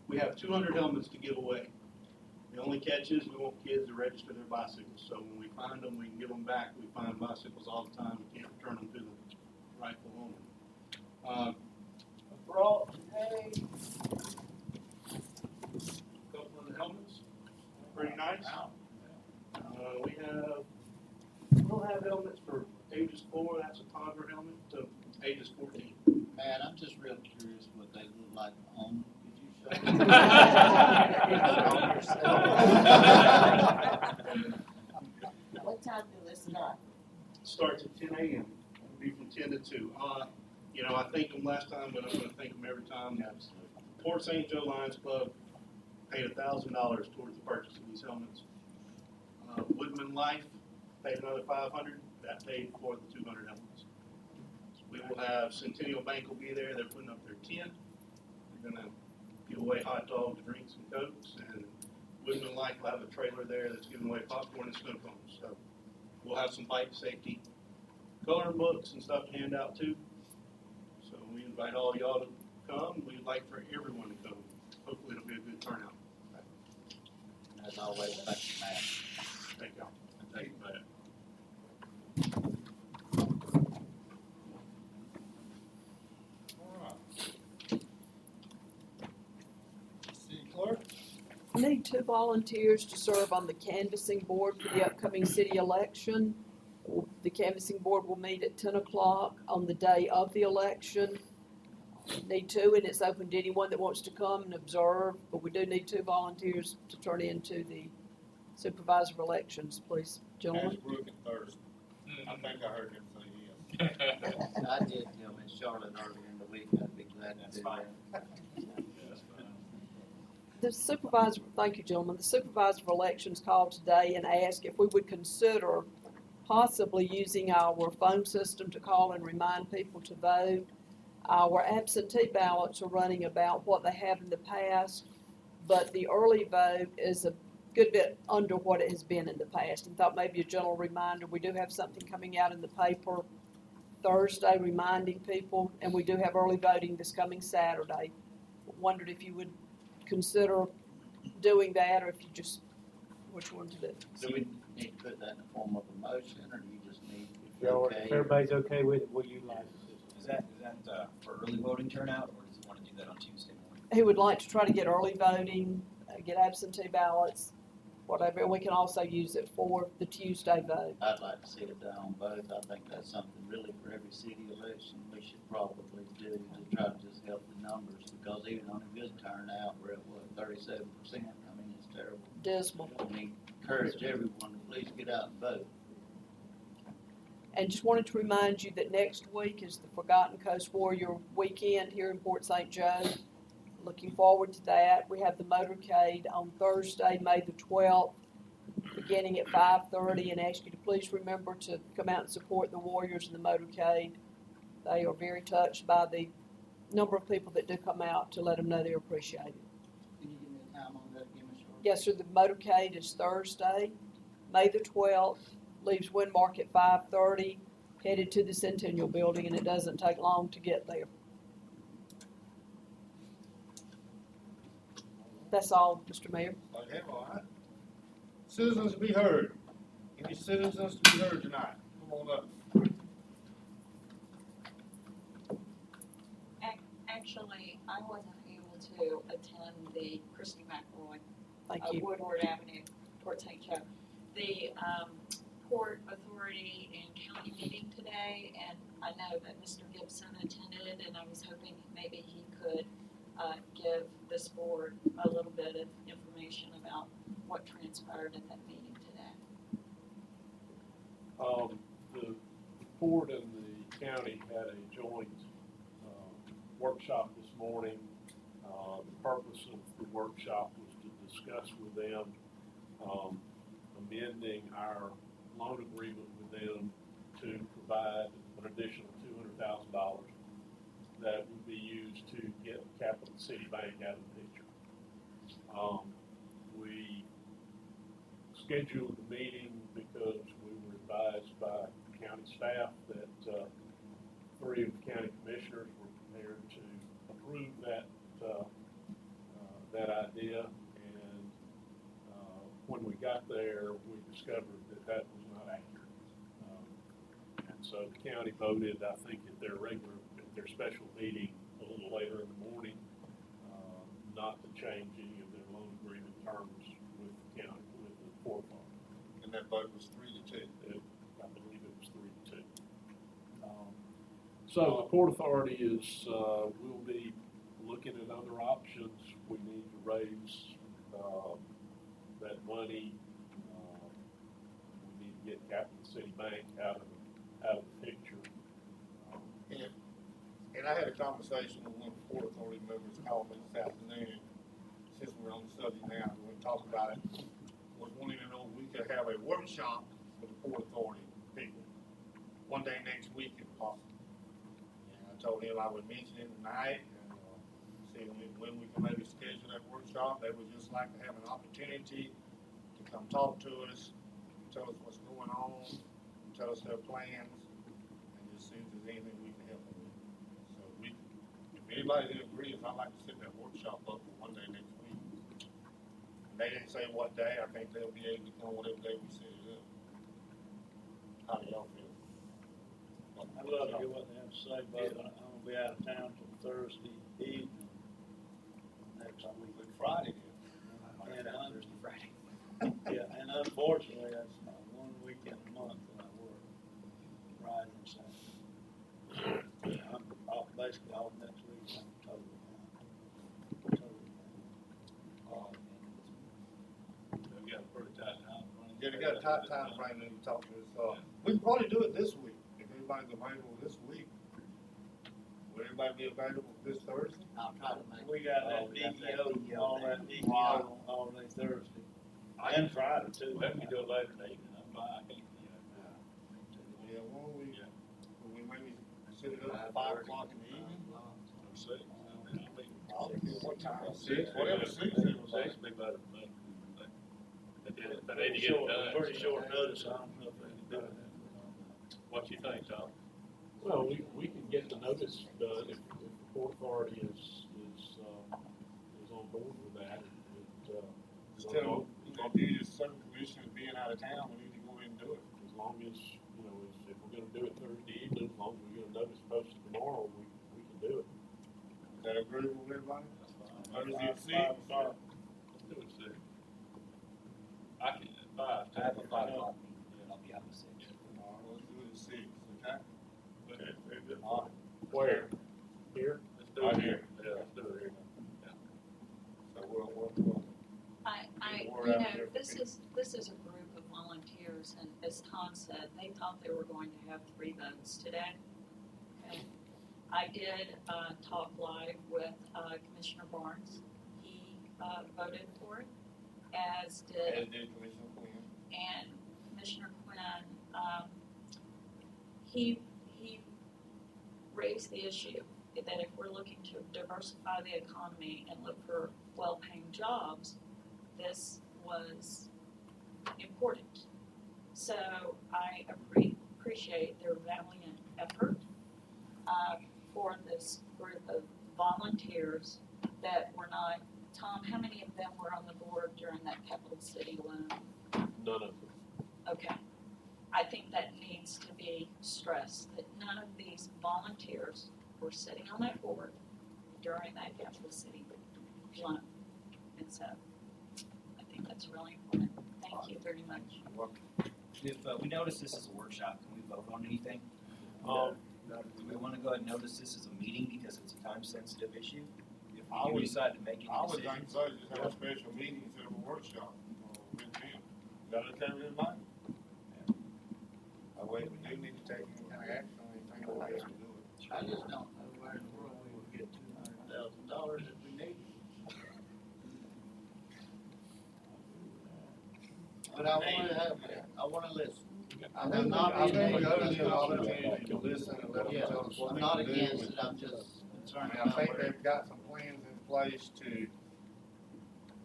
We have 200 helmets to give away. The only catch is we want kids to register their bicycles. So when we find them, we can give them back. We find bicycles all the time. We can't return them to the rightful owner. Brought a couple of the helmets, pretty nice. We'll have helmets for ages 4, that's a toddler helmet, to ages 14. Man, I'm just real curious what they look like on. Could you What time do it start? Starts at 10 a.m., it'll be from 10 to 2. I thanked them last time, but I'm gonna thank them every time. Port St. Joe Lions Club paid $1,000 towards the purchase of these helmets. Woodman Life paid another $500, that paid for the 200 helmets. We will have Centennial Bank will be there, they're putting up their tent. They're gonna give away hot dogs, drinks, and cokes, and Woodman Life will have a trailer there that's giving away popcorn and snow cones. So we'll have some bike safety coloring books and stuff to hand out too. So we invite all y'all to come. We'd like for everyone to come. Hopefully it'll be a good turnout. As always, thank you, Matt. Thank y'all. Thank you, Matt. All right. City clerk? I need 2 volunteers to serve on the canvassing board for the upcoming city election. The canvassing board will meet at 10 o'clock on the day of the election. Need 2, and it's open to anyone that wants to come and observe, but we do need 2 volunteers to turn into the supervisor of elections, please, gentlemen. Ask Brooke and Thursday. I think I heard him say yes. I did tell Miss Charlotte earlier in the week, I'd be glad to do that. The supervisor, thank you, gentlemen. The supervisor of elections called today and asked if we would consider possibly using our phone system to call and remind people to vote. Our absentee ballots are running about what they have in the past, but the early vote is a good bit under what it has been in the past. And thought maybe a general reminder, we do have something coming out in the paper Thursday reminding people, and we do have early voting this coming Saturday. Wondered if you would consider doing that, or if you just, which one to do. Do we need to put that in the form of a motion, or do you just need? If everybody's okay with it, we'll utilize the system. Is that for early voting turnout, or does he want to do that on Tuesday morning? He would like to try to get early voting, get absentee ballots, whatever, and we can also use it for the Tuesday vote. I'd like to see it done on both. I think that's something really for every city election we should probably do to try to just help the numbers, because even on a good turnout, we're at what, 37%? I mean, it's terrible. Dismal. We encourage everyone to please get out and vote. And just wanted to remind you that next week is the Forgotten Coast Warrior Weekend here in Port St. Joe. Looking forward to that. We have the motorcade on Thursday, May the 12th, beginning at 5:30, and ask you to please remember to come out and support the Warriors in the motorcade. They are very touched by the number of people that do come out to let them know they're appreciated. Can you give me a time on that again, Ms. Short? Yes, sir, the motorcade is Thursday, May the 12th, leaves Windmark at 5:30, headed to the Centennial Building, and it doesn't take long to get there. That's all, Mr. Mayor. Okay, all right. Citizens be heard. Any citizens to be heard tonight? Come on up. Actually, I wasn't able to attend the Christy McElroy Thank you. Woodward Avenue, Port St. Joe. The Port Authority and County meeting today, and I know that Mr. Gibson attended, and I was hoping maybe he could give this board a little bit of information about what transpired at that meeting today. The port and the county had a joint workshop this morning. The purpose of the workshop was to discuss with them amending our loan agreement with them to provide an additional $200,000 that would be used to get Capital City Bank out of the picture. We scheduled the meeting because we were advised by county staff that 3 of the county commissioners were prepared to approve that idea, and when we got there, we discovered that was not accurate. And so the county voted, I think, at their special meeting a little later in the morning, not to change any of their loan agreement terms with the county, with the Port Authority. And that vote was 3-2. I believe it was 3-2. So the Port Authority will be looking at other options. We need to raise that money. We need to get Capital City Bank out of the picture. And I had a conversation with one of the Port Authority members called me this afternoon, since we're on the subject now, we're going to talk about it, was wanting to know if we could have a workshop with the Port Authority people one day next week if possible. And I told him I would mention it tonight and see when we can maybe schedule that workshop. They would just like to have an opportunity to come talk to us, tell us what's going on, tell us their plans, and just see if there's anything we can help them with. So if anybody here agrees, I'd like to set that workshop up for one day next week. And they didn't say what day. I think they'll be able to come whatever day we set it up. How do y'all feel? I'd love to hear what they have to say, but I'm gonna be out of town till Thursday evening. Next week, Friday. And Thursday, Friday. yeah, and unfortunately, that's one weekend a month that I work, Friday and Saturday. I'm off basically all next week. I'm totally out. We got a pretty tight time. Yeah, they got a tight time frame when you talk to us. We can probably do it this week, if everybody's available this week. Will everybody be available this Thursday? I'll try to make. We got that DEO, all that DEO all day Thursday, and Friday too. Let me do it later in the evening. I can't. Yeah, well, we maybe set it up at 5 o'clock in the evening. What time? 6, whatever 6 is. 6 be better for me. But they need to get it done. Pretty short notice, I don't know if they can do it. What you think, Tom? Well, we can get the notice done if the Port Authority is on board with that. Just tell them, due to certain commissioners being out of town, we need to go ahead and do it. As long as, if we're gonna do it Thursday evening, as long as we get a notice posted tomorrow, we can do it. Is that agreeable with everybody? Thursday at 6? Let's do it 6. I can, at 5. I have a 5 o'clock meeting, and I'll be out at 6. Let's do it at 6, okay? Okay, very good. Where? Here? Let's do it here. Yeah, let's do it here. So we'll this is a group of volunteers, and as Tom said, they thought they were going to have 3 votes today. Okay. I did talk live with Commissioner Barnes. He voted for it, as did Commissioner Quinn. And Commissioner Quinn, he raised the issue that if we're looking to diversify the economy and look for well-paying jobs, this was important. So I appreciate their valiant effort for this group of volunteers that were not, Tom, how many of them were on the board during that Capital City loan? None of them. Okay. I think that needs to be stressed, that none of these volunteers were sitting on that board during that Capital City loan. And so I think that's really important. Thank you very much. If we notice this as a workshop, can we vote on anything? Do we want to go ahead and notice this as a meeting because it's a time-sensitive issue? If I we would- decide to make any I would decisions? think so, just have a special meeting instead of a workshop, with them. Gotta tell them in mind. That way, we do need to take any kind of action on anything, we'll be able to do it. I just don't know where in the world we would get $200,000 if we need it. But I wanna listen. I I'm not think being we owe negative. them an opportunity to listen and let them Yeah, tell us what I'm we not can do. against it, I'm just I concerned mean, I about think where. they've got some plans in place to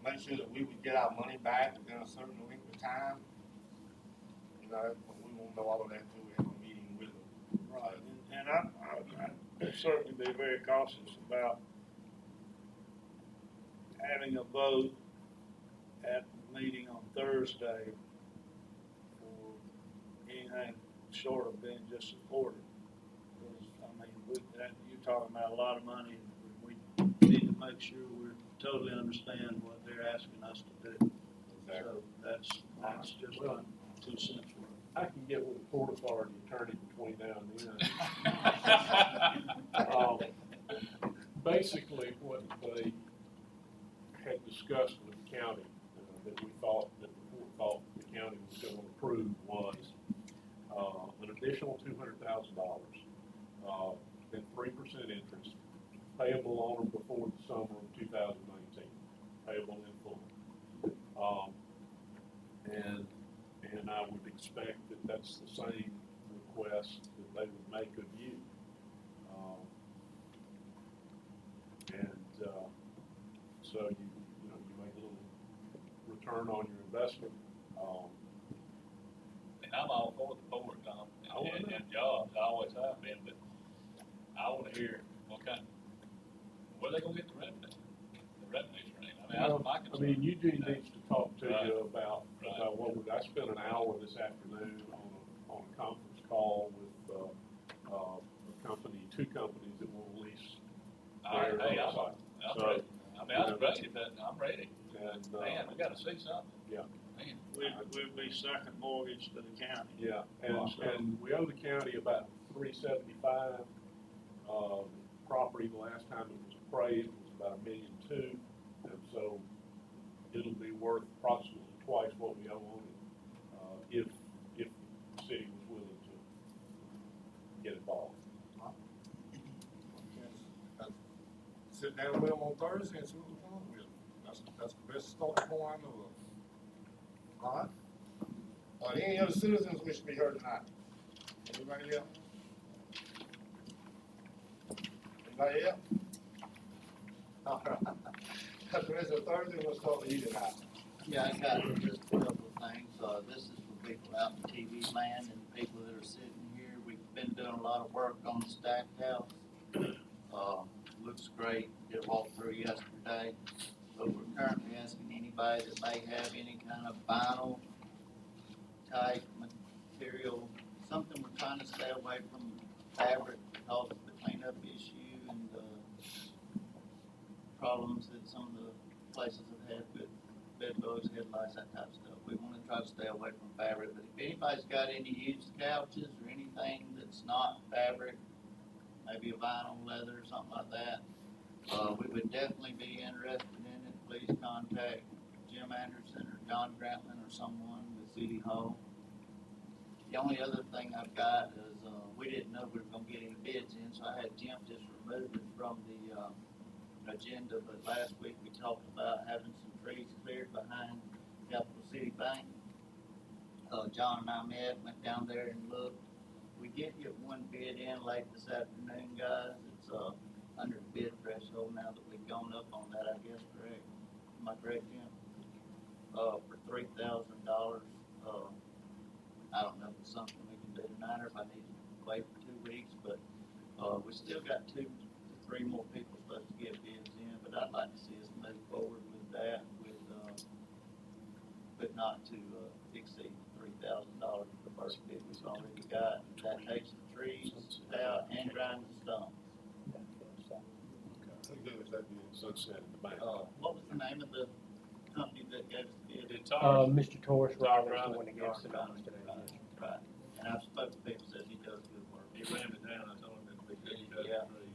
make sure that we would get our money back within a certain length of time. You know, but we won't know all of that until we have a meeting with them. Right, and I'd certainly be very cautious about having a vote at the meeting on Thursday for anything short of being just supported. Because, I mean, you're talking about a lot of money, and we need to make sure we totally understand what they're asking us to do. So that's just my 2 cents worth. I can get with the Port Authority attorney between now and then. Basically, what they had discussed with the county, that we thought, that the court thought the county was going to approve was an additional $200,000, then 3% interest, payable on or before the summer of 2019, payable in full. And I would expect that that's the same request that they would make of you. So you make a little return on your investment. And I'm all for the board, Tom, and jobs, I always have been, but I wanna hear where they gonna get the revenue stream? I mean, that's my concern. I mean, Eugene needs to talk to you about what I spent an hour this afternoon on a conference call with two companies that will lease their Hey, I'm site. ready. I mean, I was ready, but I'm ready. And, Man, we gotta see something. Yeah. Man. We'd be second mortgage to the county. Yeah, and we owe the county about $375. Property, the last time it was appraised, was about $1.2 million, and so it'll be worth approximately twice what we owe on it, if the city was willing to get involved. Sit down with them on Thursday and see what we come up with. That's the best starting point I know of. All right? Any other citizens wish to be heard tonight? Anybody else? Anybody else? All right. Commissioner Thursday, we'll start with you tonight. Yeah, I got just a couple of things. This is for people out in TV land and people that are sitting here. We've been doing a lot of work on the stacked house. Looks great. Did a walkthrough yesterday. But we're currently asking anybody that may have any kind of vinyl type material, something we're trying to stay away from fabric because of the cleanup issue and problems that some of the places have had with bed bugs, headlights, that type of stuff. We want to try to stay away from fabric, but if anybody's got any used couches or anything that's not fabric, maybe a vinyl, leather, or something like that, we would definitely be interested in it. Please contact Jim Anderson or John Grantland or someone with City Hall. The only other thing I've got is, we didn't know we were gonna get any bids in, so I had Jim just remove it from the, agenda, but last week we talked about having some trees cleared behind Capital City Bank. John and I went down there and looked. We did get one bid in late this afternoon, guys. It's, under the bid threshold now that we've gone up on that, I guess, correct? Am I correct, Jim? For $3,000. I don't know if it's something we can do. 49ers. I need to wait for 2 weeks, but, we still got 2 to 3 more people supposed to get bids in, but I'd like to see us move forward with that, but not to, exceed $3,000 for the first bid we've already got. That takes the trees out and grind the stumps. How good is that being sunset in the back? What was the name of the company that gave us the bid? Did Tyler? Mr. Torres Riley is Riley. the one that gave us the numbers today. Right, and I've spoken to people, says he does good work. He ran it down, I told him it'd be good, he cut Yeah. it through,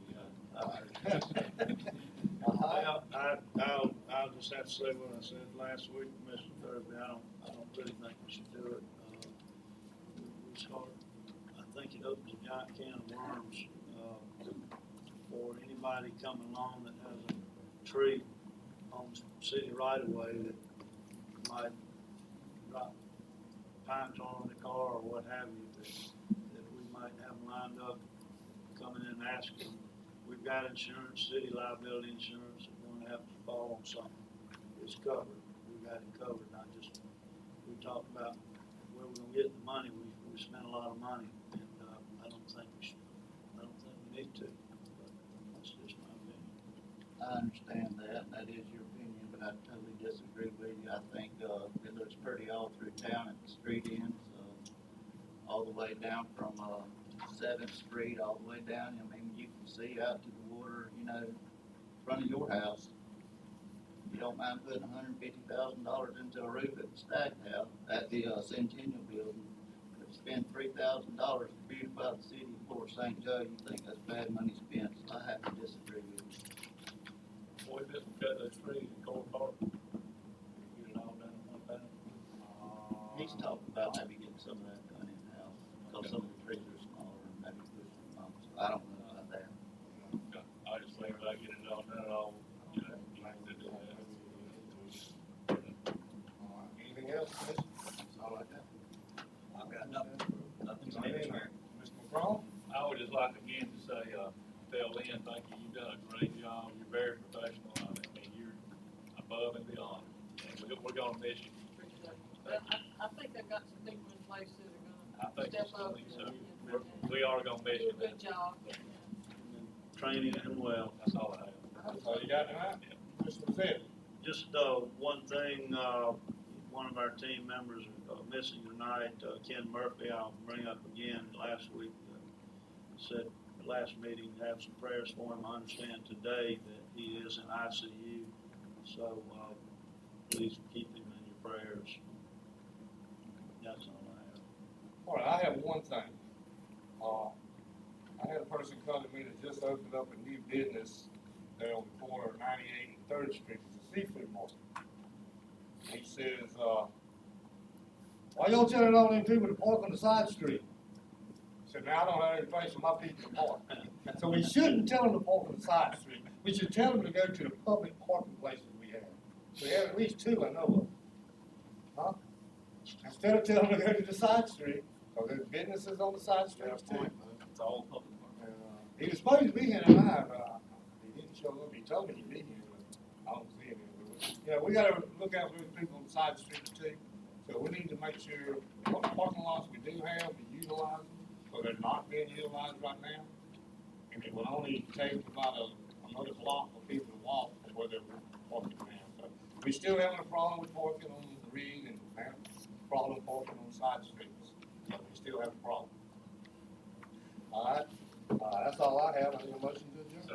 Well, I'll just have to say what I said last week, Mr. Thursby, I don't really think we should do it. We start, I think it opens a giant can of worms, for anybody coming along that has a tree on city right of way that might drop pine tar on the car or what have you, that we might have lined up coming in and asking. We've got insurance, city liability insurance, if we're gonna have to fall on something, it's covered. We've got it covered, not just, we talked about where we're gonna get the money, we spent a lot of money, and, I don't think we need to, but that's just my opinion. I understand that, that is your opinion, but I totally disagree with you. I think, it looks pretty all through town at the street ends, all the way down from, 7th Street, all the way down. I mean, you can see out to the water, you know, in front of your house. You don't mind putting $150,000 into a roof at the Stack House, at the, Centennial Building, but spend $3,000 to beautify the city of Fort St. Joe, you think that's bad money spent, so I have to disagree with you. Boy, just cut those trees in Cold Park. Get it all done in one time. He's talking about maybe getting some of that done in-house, because some of the trees are smaller, and maybe push them up, so I don't know about that. I just think if I get it all done, I'll, you know, like to do that. Anything else, Commissioner? That's all I got. I've got nothing to Amen. say, Mayor. Mr. McCrone? I would just like again to say, tell Lynn, thank you, you've done a great job, you're very professional, I mean, you're above and beyond, and we're gonna miss you. I think they've got some people in place that I are gonna think step up. so. We are gonna miss Do you. a good job. Training him well. That's all I have. That's all you got tonight? Mr. Zed? Just, one thing, one of our team members missing tonight, Ken Murphy, I'll bring up again, last week, said, last meeting, have some prayers for him. I understand today that he is in ICU, so, please keep him in your prayers. That's all I have. All right, I have one thing. I had a person come to me that just opened up a new business there on the corner of 98 and 3rd Street. It's a seafood market. He says, why y'all telling all them people to park on the side street? I said, now I don't have any place for my people to park. So we shouldn't tell them to park on the side street. We should tell them to go to the public parking places we have. We have at least 2 I know of. Huh? Instead of telling them to go to the side street, because there's businesses on the side streets too. It's all public. He was supposed to be here tonight, but he didn't show up. He told me he'd be here, but I don't see him here. You know, we gotta look out for those people on the side streets too. So we need to make sure what parking lots we do have, we utilize them, so they're not being utilized right now. And it will only take about another block for people to walk from where they're parking now. So we still having a problem with parking on the Reed and have a problem parking on side streets. So we still have a problem. All right, that's all I have. I need a motion to adjourn. So,